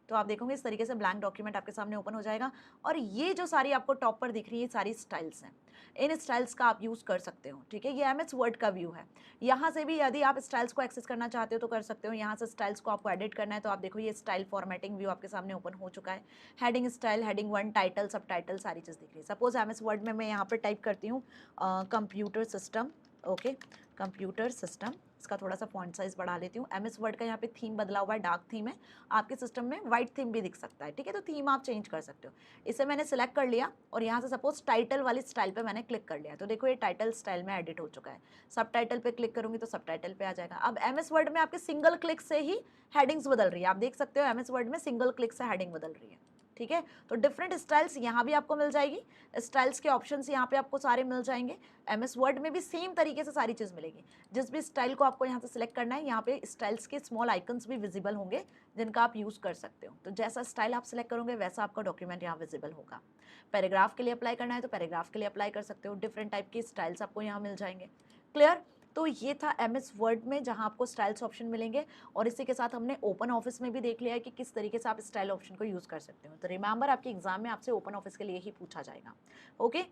तो आप देखोगे इस तरीके से ब्लैंक डॉक्यूमेंट आपके सामने ओपन हो जाएगा। और ये जो सारी आपको टॉप पर दिख रही है सारी स्टाइल्स हैं, इन स्टाइल्स का आप यूज़ कर सकते हो, ठीक है। ये MS वर्ड का व्यू है। यहाँ से भी यदि आप स्टाइल्स को एक्सेस करना चाहते हो तो कर सकते हो। यहाँ से स्टाइल्स को आपको एडिट करना है तो आप देखो ये स्टाइल फॉर्मेटिंग व्यू आपके सामने ओपन हो चुका है। हेडिंग स्टाइल, हेडिंग 1, टाइटल, सब टाइटल, सारी चीज़ दिख रही है। सपोज MS वर्ड में मैं यहाँ पर टाइप करती हूँ computer system, okay, computer system, इसका थोड़ा सा फॉन्ट साइज बढ़ा लेती हूँ। MS वर्ड का यहाँ पे थीम बदला हुआ है, डार्क थीम है। आपके सिस्टम में वाइट थीम भी दिख सकता है, ठीक है, तो थीम आप चेंज कर सकते हो। इसे मैंने सिलेक्ट कर लिया और यहाँ से सपोज टाइटल वाली स्टाइल पे मैंने क्लिक कर लिया, तो देखो ये टाइटल स्टाइल में एडिट हो चुका है। सब टाइटल पे क्लिक करूंगी तो सब टाइटल पे आ जाएगा। अब MS वर्ड में आपके सिंगल क्लिक से ही हेडिंग्स बदल रही है, आप देख सकते हो MS वर्ड में सिंगल क्लिक से हेडिंग बदल रही है, ठीक है। तो डिफरेंट स्टाइल्स यहाँ भी आपको मिल जाएगी, स्टाइल्स के ऑप्शंस यहाँ पे आपको सारे मिल जाएंगे। MS वर्ड में भी सेम तरीके से सारी चीज़ मिलेगी। जिस भी स्टाइल को आपको यहाँ से सिलेक्ट करना है, यहाँ पे स्टाइल्स के स्मॉल आइकन्स भी विजिबल होंगे जिनका आप यूज़ कर सकते हो। तो जैसा स्टाइल आप सिलेक्ट करोगे वैसा आपका डॉक्यूमेंट यहाँ विजिबल होगा। पैराग्राफ के लिए अप्लाई करना है तो पैराग्राफ के लिए अप्लाई कर सकते हो। डिफरेंट टाइप की स्टाइल्स आपको यहाँ मिल जाएंगे। क्लियर? तो ये था MS वर्ड में जहाँ आपको स्टाइल्स ऑप्शन मिलेंगे। और इसी के साथ हमने ओपन ऑफिस में भी देख लिया है कि किस तरीके से आप स्टाइल ऑप्शन को यूज़ कर सकते हो। तो रिमेंबर आपके एग्जाम में आपसे ओपन ऑफिस के लिए ही पूछा जाएगा, ओके।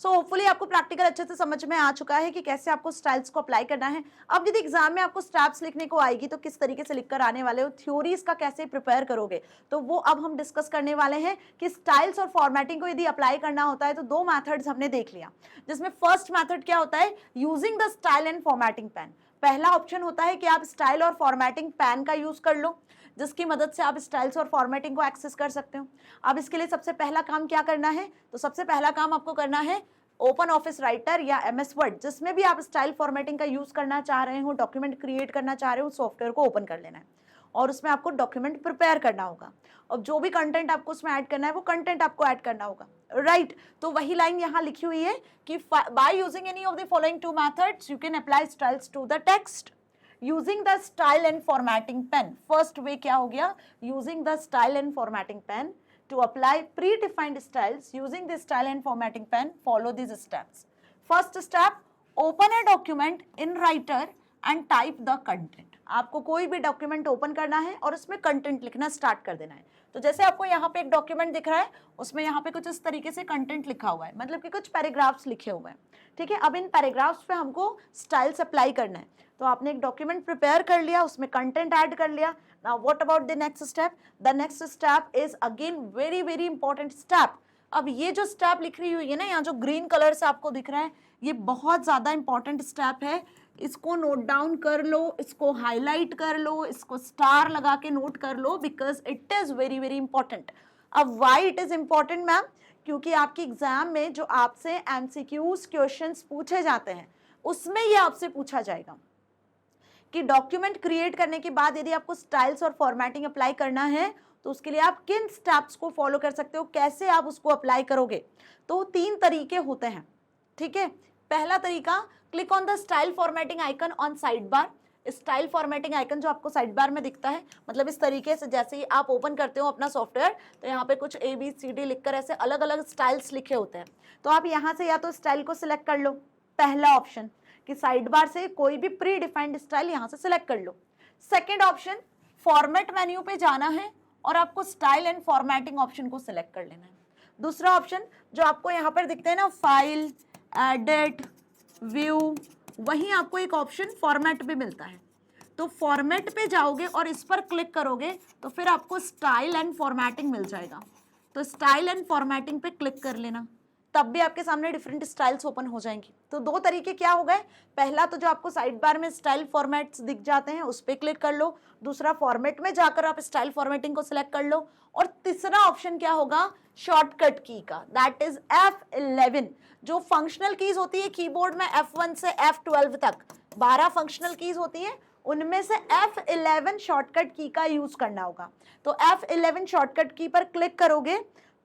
सो होपफुली आपको प्रैक्टिकल अच्छे से समझ में आ चुका है कि कैसे आपको स्टाइल्स को अप्लाई करना है। अब यदि एग्जाम में आपको स्टेप्स लिखने को आएगी तो किस तरीके से लिखकर आने वाले हो, थ्योरीज का कैसे प्रिपेयर करोगे, तो वो अब हम डिस्कस करने वाले हैं कि स्टाइल्स और फॉर्मेटिंग को यदि अप्लाई करना होता है तो दो मेथड्स हमने देख लिया, जिसमें फर्स्ट मेथड क्या होता है, using the style and formatting pane. पहला ऑप्शन होता है कि आप स्टाइल और फॉर्मेटिंग पेन का यूज कर लो, जिसकी मदद से आप स्टाइल्स और फॉर्मेटिंग को एक्सेस कर सकते हो। अब इसके लिए सबसे पहला काम क्या करना है, तो सबसे पहला काम आपको करना है ओपन ऑफिस राइटर या MS वर्ड, जिसमें भी आप स्टाइल फॉर्मेटिंग का यूज करना चाह रहे हो, डॉक्यूमेंट क्रिएट करना चाह रहे हो, सॉफ्टवेयर को ओपन कर लेना है और उसमें आपको डॉक्यूमेंट प्रिपेयर करना होगा। और जो भी कंटेंट आपको उसमें ऐड करना है वो कंटेंट आपको ऐड करना होगा, राइट। तो वही लाइन यहाँ लिखी हुई है कि by using any of the following two methods you can apply styles to the text using the style and formatting pane. First way क्या हो गया, using the style and formatting pane to apply predefined styles using the style and formatting pen, follow these steps. First step, open a document in writer and type the content. आपको कोई भी document open करना है और उसमें content लिखना start कर देना है। तो जैसे आपको यहाँ पे एक डॉक्यूमेंट दिख रहा है, उसमें यहाँ पे कुछ इस तरीके से कंटेंट लिखा हुआ है, मतलब कि कुछ पैराग्राफ्स लिखे हुए हैं, ठीक है। अब इन पैराग्राफ्स पे हमको स्टाइल्स अप्लाई करना है। तो आपने एक डॉक्यूमेंट प्रिपेयर कर लिया, उसमें कंटेंट ऐड कर लिया। Now what about the next step, the next step is again very very important step. अब ये जो स्टेप लिख रही हुई है ना, यहाँ जो ग्रीन कलर से आपको दिख रहा है, ये बहुत ज्यादा इंपॉर्टेंट स्टेप है। इसको नोट डाउन कर लो, इसको हाईलाइट कर लो, इसको स्टार लगा के नोट कर लो, because it is very very important. अब why it is important ma'am, क्योंकि आपके एग्जाम में जो आपसे MCQs क्वेश्चंस पूछे जाते हैं उसमें ये आपसे पूछा जाएगा कि डॉक्यूमेंट क्रिएट करने के बाद यदि आपको स्टाइल्स और फॉर्मेटिंग अप्लाई करना है तो उसके लिए आप किन स्टेप्स को फॉलो कर सकते हो, कैसे आप उसको अप्लाई करोगे। तो 3 तरीके होते हैं, ठीक है। पहला तरीका, click on the style formatting icon on side bar. Style formatting icon जो आपको साइड बार में दिखता है, मतलब इस तरीके से जैसे ही आप ओपन करते हो अपना सॉफ्टवेयर तो यहाँ पे कुछ ABCD लिखकर ऐसे अलग अलग स्टाइल्स लिखे होते हैं। तो आप यहाँ से या तो स्टाइल को सिलेक्ट कर लो, पहला ऑप्शन कि साइड बार से कोई भी प्री डिफाइंड स्टाइल यहाँ से सिलेक्ट कर लो। सेकेंड ऑप्शन, फॉर्मेट मेन्यू पे जाना है और आपको स्टाइल एंड फॉर्मेटिंग ऑप्शन को सिलेक्ट कर लेना है। दूसरा ऑप्शन जो आपको यहाँ पर दिखते हैं ना, फाइल, एडिट, व्यू, वहीं आपको एक ऑप्शन फॉर्मेट भी मिलता है। तो फॉर्मेट पे जाओगे और इस पर क्लिक करोगे तो फिर आपको स्टाइल एंड फॉर्मेटिंग मिल जाएगा। तो स्टाइल एंड फॉर्मेटिंग पे क्लिक कर लेना, तब भी आपके सामने डिफरेंट स्टाइल्स ओपन हो जाएंगी। तो 2 तरीके क्या हो गए, पहला तो जो आपको साइड बार में स्टाइल फॉर्मेट्स दिख जाते हैं उस पर क्लिक कर लो, दूसरा फॉर्मेट में जाकर आप स्टाइल फॉर्मेटिंग को सिलेक्ट कर लो, और तीसरा ऑप्शन क्या होगा, शॉर्टकट की का, दैट इज F11। जो फंक्शनल कीज होती है कीबोर्ड में F1 से F12 तक 12 फंक्शनल कीज होती है, उनमें से F11 शॉर्टकट की का यूज करना होगा। तो F11 शॉर्टकट की पर क्लिक करोगे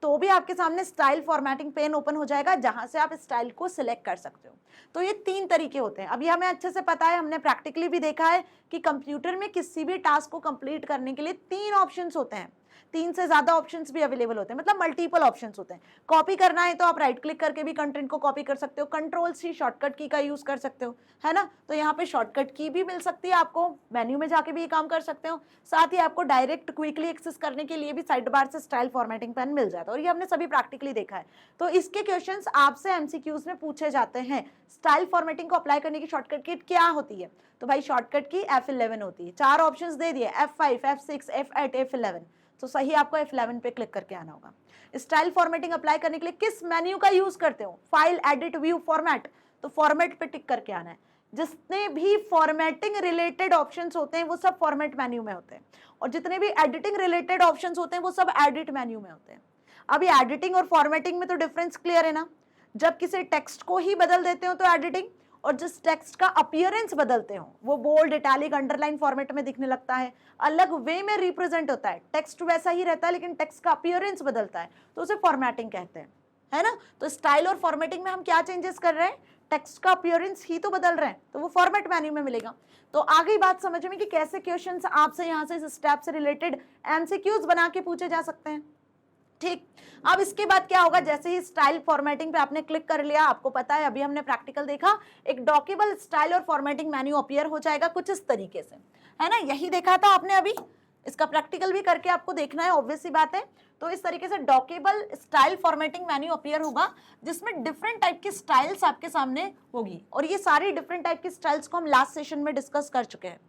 तो भी आपके सामने स्टाइल फॉर्मेटिंग पेन ओपन हो जाएगा, जहां से आप स्टाइल को सिलेक्ट कर सकते हो। तो ये 3 तरीके होते हैं। अभी हमें अच्छे से पता है, हमने प्रैक्टिकली भी देखा है कि कंप्यूटर में किसी भी टास्क को कंप्लीट करने के लिए 3 ऑप्शंस होते हैं। 3 से ज्यादा ऑप्शंस भी अवेलेबल होते हैं, मतलब मल्टीपल ऑप्शंस होते हैं। कॉपी करना है तो आप राइट क्लिक करके भी कंटेंट को कॉपी कर सकते हो, कंट्रोल सी शॉर्टकट की का यूज कर सकते हो, है ना। तो यहाँ पे शॉर्टकट की भी मिल सकती है आपको, मेन्यू में जाके भी ये काम कर सकते हो। साथ ही आपको डायरेक्ट क्विकली एक्सेस करने के लिए भी साइड बार से स्टाइल फॉर्मेटिंग पेन मिल जाता है, और ये हमने सभी प्रैक्टिकली देखा है। तो इसके क्वेश्चंस आपसे एमसीक्यूज में पूछे जाते हैं। स्टाइल फॉर्मेटिंग को अप्लाई करने की शॉर्टकट की क्या होती है, तो भाई शॉर्टकट की F11 होती है। 4 ऑप्शंस दे दिए, F5, F6, F8, F11। तो सही आपको F11 पे क्लिक करके आना होगा। स्टाइल फॉर्मेटिंग अप्लाई करने के लिए किस मेन्यू का यूज करते हो, फाइल, एडिट, व्यू, फॉर्मेट। तो फॉर्मेट पे टिक करके आना है। जितने भी फॉर्मेटिंग रिलेटेड ऑप्शंस होते हैं वो सब फॉर्मेट मेन्यू में होते हैं, और जितने भी एडिटिंग रिलेटेड ऑप्शंस होते हैं वो सब एडिट मेन्यू में होते हैं। अभी एडिटिंग और फॉर्मेटिंग में तो डिफरेंस क्लियर है ना। जब किसी टेक्स्ट को ही बदल देते हो तो एडिटिंग, और जिस टेक्स्ट का अपीयरेंस बदलते हो वो बोल्ड, इटैलिक, अंडरलाइन फॉर्मेट में दिखने लगता है, अलग वे में रिप्रेजेंट होता है, टेक्स्ट वैसा ही रहता है लेकिन टेक्स्ट का अपीयरेंस बदलता है, तो उसे फॉर्मेटिंग कहते हैं, है ना। तो स्टाइल और फॉर्मेटिंग में हम क्या चेंजेस कर रहे हैं, टेक्स्ट का अपीयरेंस ही तो बदल रहे हैं, तो वो फॉर्मेट मेन्यू में मिलेगा। तो आगे बात समझ में कि कैसे क्वेश्चंस आपसे यहाँ से इस स्टेप से रिलेटेड एमसीक्यूज बना के पूछे जा सकते हैं। ठीक, अब इसके बाद क्या होगा, जैसे ही स्टाइल फॉर्मेटिंग पे आपने क्लिक कर लिया, आपको पता है अभी हमने प्रैक्टिकल देखा, एक डॉक्यूबल स्टाइल और फॉर्मेटिंग मेन्यू अपीयर हो जाएगा कुछ इस तरीके से, है ना। यही देखा था आपने अभी, इसका प्रैक्टिकल भी करके आपको देखना है, ऑब्वियस सी बात है। तो इस तरीके से डॉक्यूबल स्टाइल फॉर्मेटिंग मेन्यू अपीयर होगा, जिसमें डिफरेंट टाइप की स्टाइल्स आपके सामने होगी, और ये सारी डिफरेंट टाइप की स्टाइल्स को हम लास्ट सेशन में डिस्कस कर चुके हैं।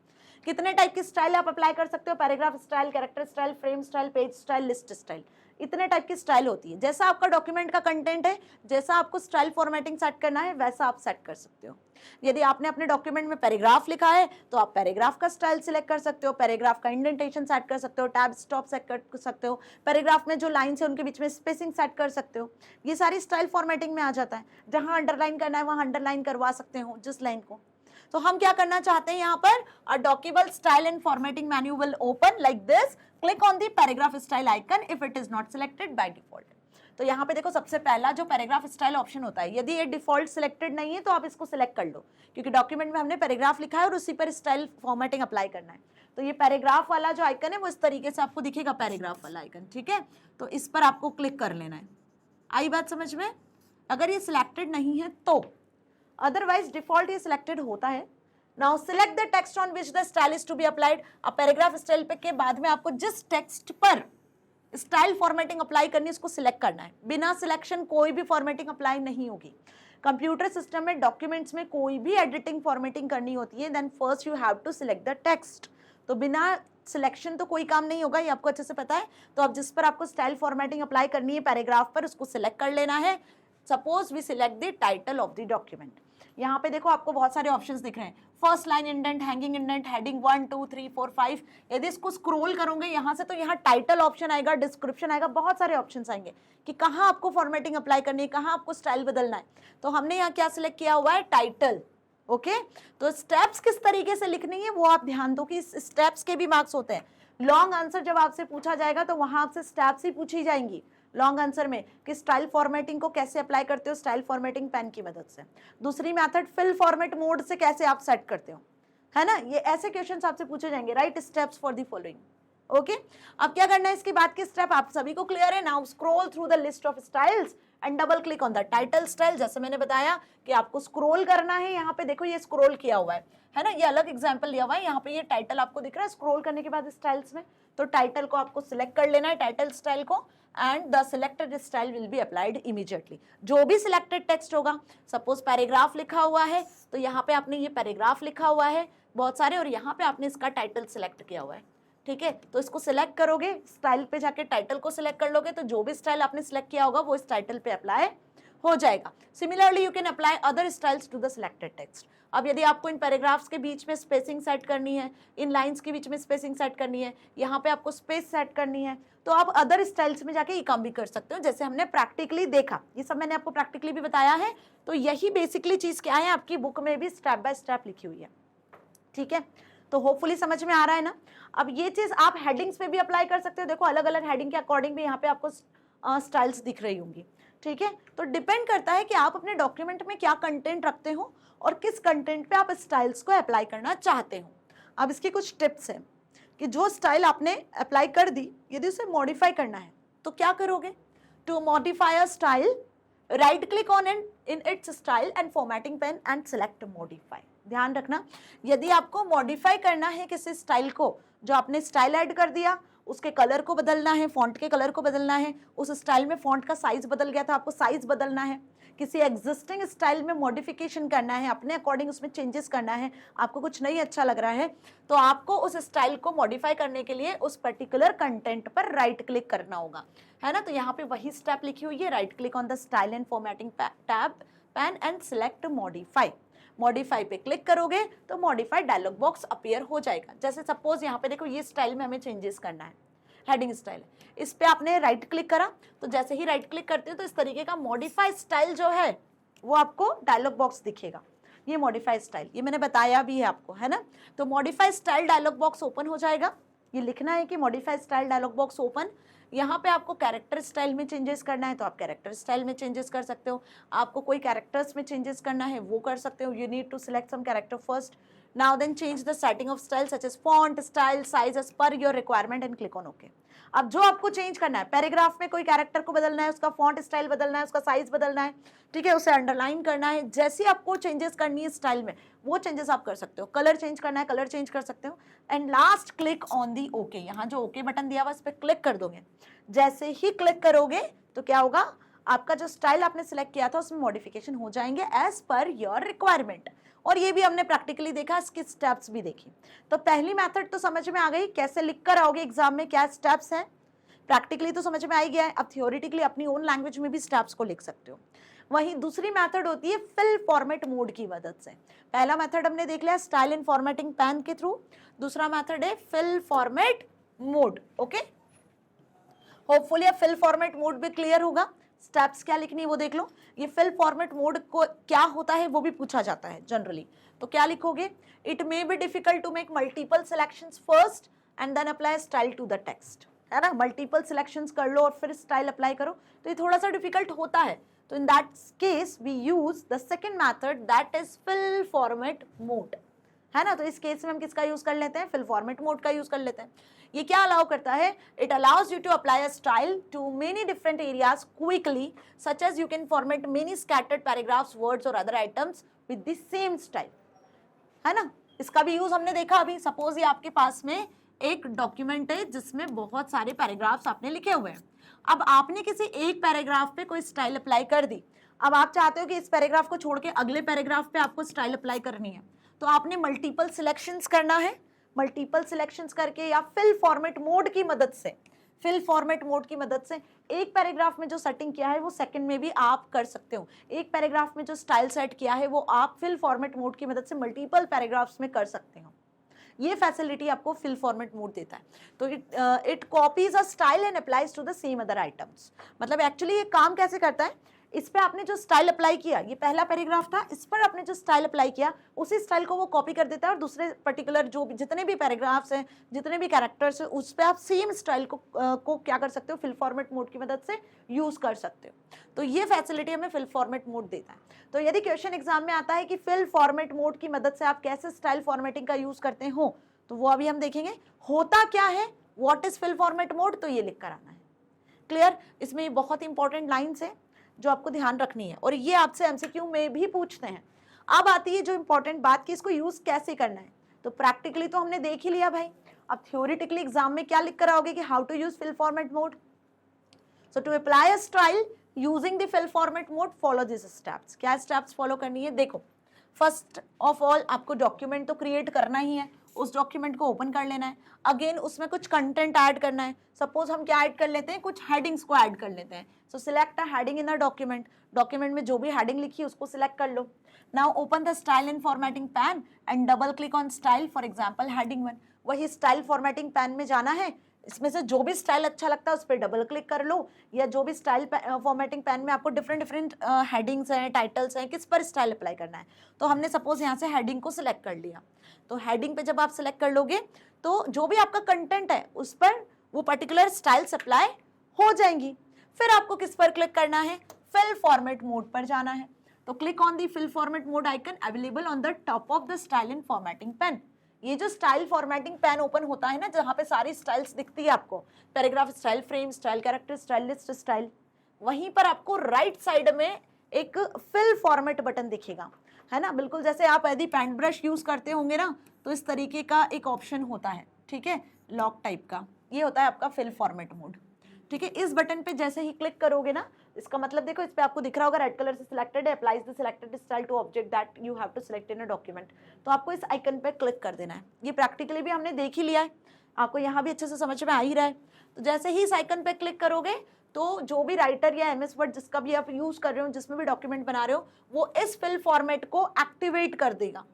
कितने टाइप की स्टाइल आप अप्लाई कर सकते हो, paragraph style, character style, frame style, page style, list style, इतने टाइप की स्टाइल होती है। जैसा आपका डॉक्यूमेंट का कंटेंट है, जैसा आपको स्टाइल फॉर्मेटिंग सेट करना है, वैसा आप सेट कर सकते हो। यदि आपने अपने डॉक्यूमेंट में पैराग्राफ लिखा है तो आप पैराग्राफ का स्टाइल सिलेक्ट कर सकते हो, पैराग्राफ का इंडेंटेशन सेट कर सकते हो, टैब स्टॉप सेट कर सकते हो, पैराग्राफ में जो लाइन्स है उनके बीच में स्पेसिंग सेट कर सकते हो। ये सारी स्टाइल फॉर्मेटिंग में आ जाता है। जहां अंडरलाइन करना है वहां अंडरलाइन करवा सकते हो जिस लाइन को। तो हम क्या करना चाहते हैं यहाँ पर, a dockable style and formatting menu will open like this, click on the paragraph style icon if it is not selected by default. तो यहाँ पे देखो सबसे पहला जो पैराग्राफ स्टाइल ऑप्शन होता है, यदि ये डिफॉल्ट सिलेक्टेड नहीं है तो आप इसको सिलेक्ट कर लो, क्योंकि डॉक्यूमेंट में हमने पैराग्राफ लिखा है और उसी पर स्टाइल फॉर्मेटिंग अप्लाई करना है। तो ये पैराग्राफ वाला जो आइकन है वो इस तरीके से आपको दिखेगा, पैराग्राफ वाला आइकन, ठीक है। तो इस पर आपको क्लिक कर लेना है। आई बात समझ में? अगर ये सिलेक्टेड नहीं है तो, अदरवाइज डिफॉल्ट ये सिलेक्टेड होता है। Now select the text on which the style is to be applied. अब पैराग्राफ स्टाइल पे के बाद में आपको जिस टेक्स्ट पर स्टाइल फॉर्मेटिंग अप्लाई करनी है उसको सिलेक्ट करना है। बिना सिलेक्शन कोई भी फॉर्मेटिंग अप्लाई नहीं होगी। कंप्यूटर सिस्टम में डॉक्यूमेंट्स में कोई भी एडिटिंग फॉर्मेटिंग करनी होती है, then first you have to select the text. तो बिना सिलेक्शन तो कोई काम नहीं होगा, ये आपको अच्छे से पता है। तो अब जिस पर आपको स्टाइल फॉर्मेटिंग अप्लाई करनी है पैराग्राफ पर, उसको सिलेक्ट कर लेना है। Suppose we select the title of the document. यहाँ पे देखो आपको बहुत सारे ऑप्शंस दिख रहे हैं, first line indent, hanging indent, heading 1 2 3 4 5। यदि इसको स्क्रॉल करोगे यहाँ से तो यहाँ टाइटल ऑप्शन आएगा, डिस्क्रिप्शन आएगा, बहुत सारे ऑप्शंस आएंगे कि कहाँ आपको फॉर्मेटिंग अप्लाई करनी है, कहाँ आपको स्टाइल बदलना है। तो हमने यहाँ क्या सिलेक्ट किया हुआ है, टाइटल। ओके, तो स्टेप्स किस तरीके से लिखनी है वो आप ध्यान दो कि स्टेप्स के भी मार्क्स होते हैं। लॉन्ग आंसर जब आपसे पूछा जाएगा तो वहां आपसे स्टेप्स ही पूछी जाएंगी लॉन्ग आंसर में, कि स्टाइल फॉर्मेटिंग को कैसे अप्लाई करते हो स्टाइल फॉर्मेटिंग पेन की मदद से। दूसरी मेथड फिल फॉर्मेट मोड से कैसे आप सेट करते हो, है ना। ये ऐसे क्वेश्चंस आपसे पूछे जाएंगे, right steps for the following. Okay, अब क्या करना है, इसके बाद के स्टेप आप सभी को क्लियर है। Now scroll through the list of styles and double click on the title style. जैसे मैंने बताया कि आपको स्क्रॉल करना है, यहाँ पे देखो ये स्क्रॉल किया हुआ है ना, ये अलग एग्जांपल लिया हुआ है। यहाँ पे ये टाइटल आपको दिख रहा है, स्क्रॉल करने के बाद स्टाइल्स में तो टाइटल को आपको सिलेक्ट कर लेना है, टाइटल स्टाइल को, and the selected style will be applied immediately. जो भी सिलेक्टेड टेक्स्ट होगा, सपोज पैराग्राफ लिखा हुआ है तो यहाँ पे आपने ये पैराग्राफ लिखा हुआ है बहुत सारे, और यहाँ पे आपने इसका टाइटल सिलेक्ट किया हुआ है, ठीक है। तो इसको सिलेक्ट करोगे, स्टाइल पे जाके टाइटल को सिलेक्ट कर लोगे, तो जो भी स्टाइल आपने सिलेक्ट किया होगा वो इस टाइटल पे अप्लाई हो जाएगा। Similarly you can apply other styles to the selected text. अब यदि आपको इन पैराग्राफ्स के बीच में स्पेसिंग सेट करनी है, इन लाइंस के बीच में स्पेसिंग सेट करनी है, यहाँ पे आपको स्पेस सेट करनी है, तो आप अदर स्टाइल्स में जाके ये काम भी कर सकते हो, जैसे हमने प्रैक्टिकली देखा। ये सब मैंने आपको प्रैक्टिकली भी बताया है। तो यही बेसिकली चीज क्या है, आपकी बुक में भी स्टेप बाय स्टेप लिखी हुई है, ठीक है। तो होपफुली समझ में आ रहा है ना। अब ये चीज आप हेडिंग्स पे भी अप्लाई कर सकते हो। देखो अलग अलग हेडिंग के अकॉर्डिंग भी यहाँ पे आपको स्टाइल्स दिख रही होंगी, ठीक है। तो डिपेंड करता है कि आप अपने डॉक्यूमेंट में क्या कंटेंट रखते हो और किस कंटेंट पे आप स्टाइल्स को अप्लाई करना चाहते हो। अब इसकी कुछ टिप्स हैं। कि जो स्टाइल आपने अप्लाई कर दी, यदि उसे मॉडिफाई करना है तो क्या करोगे? To modify a style, right click on in its style and formatting pane and select modify. ध्यान रखना, यदि आपको मॉडिफाई करना है किसी स्टाइल को, जो आपने स्टाइल ऐड कर दिया, उसके कलर को बदलना है, फॉन्ट के कलर को बदलना है, उस स्टाइल में फॉन्ट का साइज बदल गया था, आपको साइज बदलना है, किसी एग्जिस्टिंग स्टाइल में मॉडिफिकेशन करना है, अपने अकॉर्डिंग उसमें चेंजेस करना है, आपको कुछ नहीं अच्छा लग रहा है, तो आपको उस स्टाइल को मॉडिफाई करने के लिए उस पर्टिकुलर कंटेंट पर राइट क्लिक करना होगा, है ना। तो यहाँ पे वही स्टेप लिखी हुई है, right click on the style and formatting tab pane and select modify. Modify पे क्लिक करोगे तो मॉडिफाई डायलॉग बॉक्स अपीयर हो जाएगा। जैसे सपोज यहाँ पे देखो, ये स्टाइल में हमें चेंजेस करना है, हेडिंग स्टाइल, इस पे आपने राइट क्लिक करा, तो जैसे ही राइट क्लिक करते हो तो इस तरीके का मॉडिफाई स्टाइल जो है वो आपको डायलॉग बॉक्स दिखेगा। ये मॉडिफाई स्टाइल, ये मैंने बताया भी है आपको, है ना। तो modify style dialog box open हो जाएगा। ये लिखना है कि modify style dialog box open. यहाँ पे आपको कैरेक्टर स्टाइल में चेंजेस करना है तो आप कैरेक्टर स्टाइल में चेंजेस कर सकते हो, आपको कोई कैरेक्टर्स में चेंजेस करना है वो कर सकते हो। You need to select some character first, now then change the setting of style such as font, style, size as per your requirement and click on okay. अब जो आपको चेंज करना है, पैराग्राफ में कोई कैरेक्टर को बदलना है, उसका फॉन्ट स्टाइल बदलना है, उसका साइज बदलना है, ठीक है, उसे अंडरलाइन करना है, जैसी आपको चेंजेस करनी है स्टाइल में वो चेंजेस आप कर सकते हो। कलर चेंज करना है, कलर चेंज कर सकते हो। And last click on the okay, यहाँ जो ओके बटन दिया हुआ इस पर क्लिक कर दोगे। जैसे ही क्लिक करोगे तो क्या होगा, आपका जो स्टाइल आपने सिलेक्ट किया था उसमें मॉडिफिकेशन हो जाएंगे एज पर योर रिक्वायरमेंट। और ये भी हमने प्रैक्टिकली देखा, इसके स्टेप्स भी देखी। तो पहली मेथड तो समझ में आ गई, कैसे लिख कर आओगे एग्जाम में, क्या स्टेप्स हैं, प्रैक्टिकली तो समझ में आ ही गया है। अब थियोरिटिकली अपनी ओन लैंग्वेज में भी स्टेप्स को लिख सकते हो। वहीं दूसरी मेथड होती है फिल फॉर्मेट मोड की मदद से। पहला मेथड हमने देख लिया स्टाइल एंड फॉर्मेटिंग पेन के थ्रू, दूसरा मेथड है fill format mode. Okay, hopefully अब फिल फॉर्मेट मोड भी क्लियर होगा। स्टेप्स क्या लिखनी है वो देख लो। ये फिल फॉर्मेट मोड को क्या होता है वो भी पूछा जाता है जनरली, तो क्या लिखोगे, it may be difficult to make multiple selections first and then apply style to the text, है ना। मल्टीपल सिलेक्शंस कर लो और फिर स्टाइल अप्लाई करो, तो ये थोड़ा सा डिफिकल्ट होता है। तो in that case we use the second method, that is fill format mode, है ना। तो इस केस में हम किसका यूज कर लेते हैं, फिल फॉर्मेट मोड का यूज कर लेते हैं। ये क्या अलाउ करता है, it allows you to apply a style to many different areas quickly, such as you can format many scattered paragraphs, words और other items with the same style, है ना। इसका भी यूज हमने देखा अभी। सपोज ये आपके पास में एक डॉक्यूमेंट है जिसमें बहुत सारे पैराग्राफ्स आपने लिखे हुए हैं। अब आपने किसी एक पैराग्राफ पे कोई स्टाइल अप्लाई कर दी, अब आप चाहते हो कि इस पैराग्राफ को छोड़ के अगले पैराग्राफ पे आपको स्टाइल अप्लाई करनी है, तो आपने मल्टीपल सिलेक्शंस करना है। मल्टीपल सिलेक्शंस करके या फिल फॉर्मेट मोड की मदद से, फिल फॉर्मेट मोड की मदद से एक पैराग्राफ में जो सेटिंग किया है वो सेकंड में भी आप कर सकते हो। एक पैराग्राफ में जो स्टाइल सेट किया है वो आप फिल फॉर्मेट मोड की मदद से मल्टीपल पैराग्राफ्स में कर सकते हो। ये फैसिलिटी आपको फिल फॉर्मेट मोड देता है। तो it copies a style and applies to the same other items. मतलब एक्चुअली ये काम कैसे करता है, इस पे आपने जो स्टाइल अप्लाई किया, ये पहला पैराग्राफ था, इस पर आपने जो स्टाइल अप्लाई किया उसी स्टाइल को वो कॉपी कर देता है और दूसरे पर्टिकुलर जो भी जितने भी पैराग्राफ्स हैं, जितने भी कैरेक्टर्स हैं, उस पर आप सेम स्टाइल को क्या कर सकते हो, फिल फॉर्मेट मोड की मदद से यूज कर सकते हो। तो ये फैसिलिटी हमें फिल फॉर्मेट मोड देता है। तो यदि क्वेश्चन एग्जाम में आता है कि फिल फॉर्मेट मोड की मदद से आप कैसे स्टाइल फॉर्मेटिंग का यूज करते हो, तो वो अभी हम देखेंगे। होता क्या है, what is fill format mode, तो ये लिख कर आना है। क्लियर। इसमें ये बहुत इंपॉर्टेंट लाइन्स है जो आपको ध्यान रखनी है और ये आपसे एमसीक्यू में भी पूछते हैं। अब आती है जो इंपॉर्टेंट बात कि इसको यूज कैसे करना है। तो प्रैक्टिकली तो हमने देख ही लिया भाई, अब थ्योरेटिकली एग्जाम में क्या लिख कर आओगे कि how to use fill format mode. So to apply a style using the fill format mode, follow this steps. क्या स्टेप्स फॉलो करनी है, देखो। फर्स्ट ऑफ ऑल आपको डॉक्यूमेंट तो क्रिएट करना ही है, उस डॉक्यूमेंट को ओपन कर लेना है। अगेन उसमें कुछ कंटेंट ऐड करना है। सपोज हम क्या ऐड कर लेते हैं, कुछ हेडिंग्स को ऐड कर लेते हैं। So select a heading in the document, document में जो भी हेडिंग लिखी है उसको सिलेक्ट कर लो। Now open the style and formatting pane and double click on style, for example heading 1। वही स्टाइल फॉर्मेटिंग पैन में जाना है, इसमें से जो भी स्टाइल अच्छा लगता है उस पर डबल क्लिक कर लो, या जो भी स्टाइल फॉर्मेटिंग पैन में आपको डिफरेंट डिफरेंट हेडिंग्स हैं, टाइटल्स हैं, किस पर स्टाइल अप्लाई करना है। तो हमने सपोज यहाँ से हेडिंग को सिलेक्ट कर लिया। तो हेडिंग पे जब आप सिलेक्ट कर लोगे तो जो भी आपका कंटेंट है उस पर वो पर्टिकुलर स्टाइल्स अप्लाई हो जाएंगी। फिर आपको किस पर क्लिक करना है, फिल फॉर्मेट मोड पर जाना है। तो click on the fill format mode icon available on the top of the style and formatting pane. ये जो स्टाइल फॉर्मेटिंग पैन ओपन होता है ना, जहाँ पे सारी स्टाइल्स दिखती है आपको, paragraph style, frame style, character style, list style, वहीं पर आपको राइट साइड में एक फिल फॉर्मेट बटन दिखेगा, है ना। बिल्कुल जैसे आप यदि पेंट ब्रश यूज करते होंगे ना, तो इस तरीके का एक ऑप्शन होता है, ठीक है, लॉक टाइप का, ये होता है आपका फिल फॉर्मेट मोड, ठीक है। इस बटन पे जैसे ही क्लिक करोगे ना, इसका मतलब देखो, इस पे आपको दिख रहा होगा रेड कलर से सिलेक्टेड है, applies the selected style to object that you have to select in a document. तो आपको इस आइकन पे क्लिक कर देना है। ये प्रैक्टिकली भी हमने देख ही लिया है, आपको यहाँ भी अच्छे से समझ में आ ही रहा है। तो जैसे ही इस आइकन पे क्लिक करोगे तो जो भी राइटर या एमएस वर्ड जिसका भी आप यूज कर रहे हो, जिसमें भी डॉक्यूमेंट बना रहे हो, वो इस फिल फॉर्मेट को एक्टिवेट कर देगा,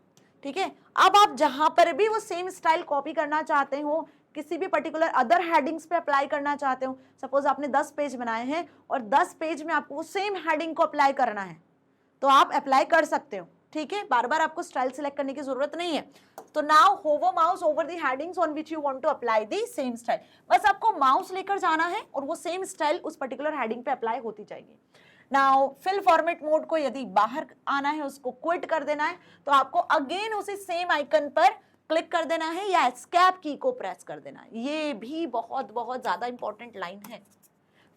ठीक है। अब आप जहां पर भी वो सेम स्टाइल कॉपी करना चाहते हो, किसी भी पर्टिकुलर अदर हेडिंग्स पे अप्लाई करना चाहते हो, सपोज आपने 10 पेज बनाए हैं और 10 पेज में आपको वो सेम हेडिंग को अप्लाई करना है, तो आप अप्लाई कर सकते हो, ठीक है। बार बार आपको स्टाइल सिलेक्ट करने की जरूरत नहीं है। तो now hover mouse over the headings on which you want to apply the same style, बस आपको माउस लेकर जाना है और वो सेम स्टाइल उस पर्टिकुलर हेडिंग पे अप्लाई होती जाएगी। नाउ फिल फॉर्मेट मोड को यदि बाहर आना है, उसको क्विट कर देना है, तो आपको अगेन उसी सेम आइकन पर क्लिक कर देना है या एस्केप की को प्रेस कर देना है। ये भी बहुत बहुत ज्यादा इंपॉर्टेंट लाइन है।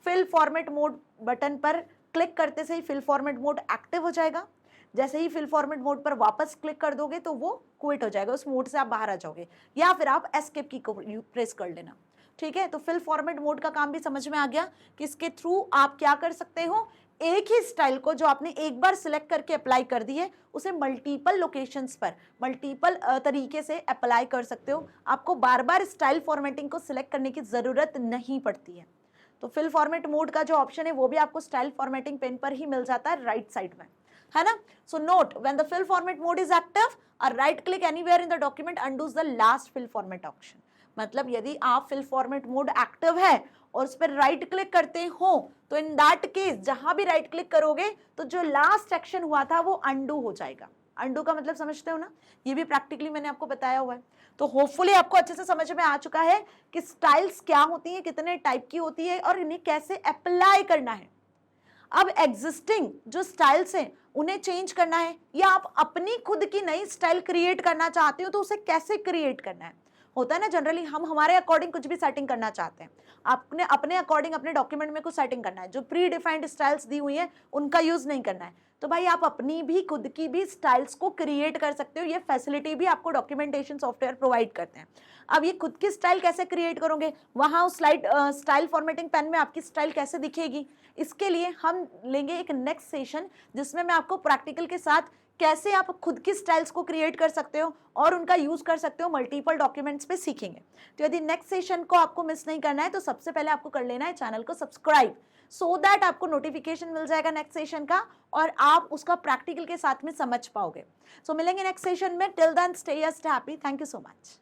फिल फॉर्मेट मोड बटन पर क्लिक करते से ही फिल फॉर्मेट मोड एक्टिव हो जाएगा। जैसे ही फिल फॉर्मेट मोड पर वापस क्लिक कर दोगे तो वो क्विट हो जाएगा, उस मोड से आप बाहर आ जाओगे, या फिर आप एस्केप की को प्रेस कर लेना, ठीक है। तो फिल फॉर्मेट मोड का काम भी समझ में आ गया कि इसके थ्रू आप क्या कर सकते हो, एक ही स्टाइल को जो आपने एक बार सिलेक्ट करके अप्लाई कर दी है, उसे मल्टीपल लोकेशंस पर मल्टीपल तरीके से अप्लाई कर सकते हो। आपको बार बार स्टाइल फॉर्मेटिंग को सिलेक्ट करने की जरूरत नहीं पड़ती है। तो फिल फॉर्मेट मोड का जो ऑप्शन है वो भी आपको स्टाइल फॉर्मेटिंग पेन पर ही मिल जाता है, राइट साइड में, है ना। So note, when the fill format mode is active, a right click anywhere in the document undoes the last fill format option. मतलब यदि आप फिल फॉर्मेट मोड एक्टिव है और उस पर राइट क्लिक करते हो, तो इन दैट केस जहां भी राइट क्लिक करोगे तो जो लास्ट एक्शन हुआ था वो अंडू हो जाएगा। अंडू का मतलब समझते हो ना, ये भी प्रैक्टिकली मैंने आपको बताया हुआ है। तो होपफुली आपको अच्छे से समझ में आ चुका है कि स्टाइल्स क्या होती है, कितने टाइप की होती है और इन्हें कैसे अप्लाई करना है। अब एग्जिस्टिंग जो स्टाइल्स हैं उन्हें चेंज करना है, या आप अपनी खुद की नई स्टाइल क्रिएट करना चाहते हो, तो उसे कैसे क्रिएट करना है। होता है ना, जनरली हम हमारे अकॉर्डिंग कुछ भी सेटिंग करना चाहते हैं, आपने अपने अकॉर्डिंग अपने डॉक्यूमेंट में कुछ सेटिंग करना है, जो प्री डिफाइंड स्टाइल्स दी हुई है उनका यूज नहीं करना है। तो भाई आप अपनी भी खुद की भी स्टाइल्स को क्रिएट कर सकते हो, ये फैसिलिटी भी आपको डॉक्यूमेंटेशन सॉफ्टवेयर प्रोवाइड करते हैं। अब ये खुद की स्टाइल कैसे क्रिएट करोगे, वहां उस स्टाइल फॉर्मेटिंग पेन में आपकी स्टाइल कैसे दिखेगी, इसके लिए हम लेंगे एक नेक्स्ट सेशन, जिसमें मैं आपको प्रैक्टिकल के साथ कैसे आप खुद की स्टाइल्स को क्रिएट कर सकते हो और उनका यूज कर सकते हो मल्टीपल डॉक्यूमेंट्स पे सीखेंगे। तो यदि नेक्स्ट सेशन को आपको मिस नहीं करना है, तो सबसे पहले आपको कर लेना है चैनल को सब्सक्राइब, सो दैट आपको नोटिफिकेशन मिल जाएगा नेक्स्ट सेशन का और आप उसका प्रैक्टिकल के साथ में समझ पाओगे। सो मिलेंगे नेक्स्ट सेशन में, till then stay happy, thank you so much.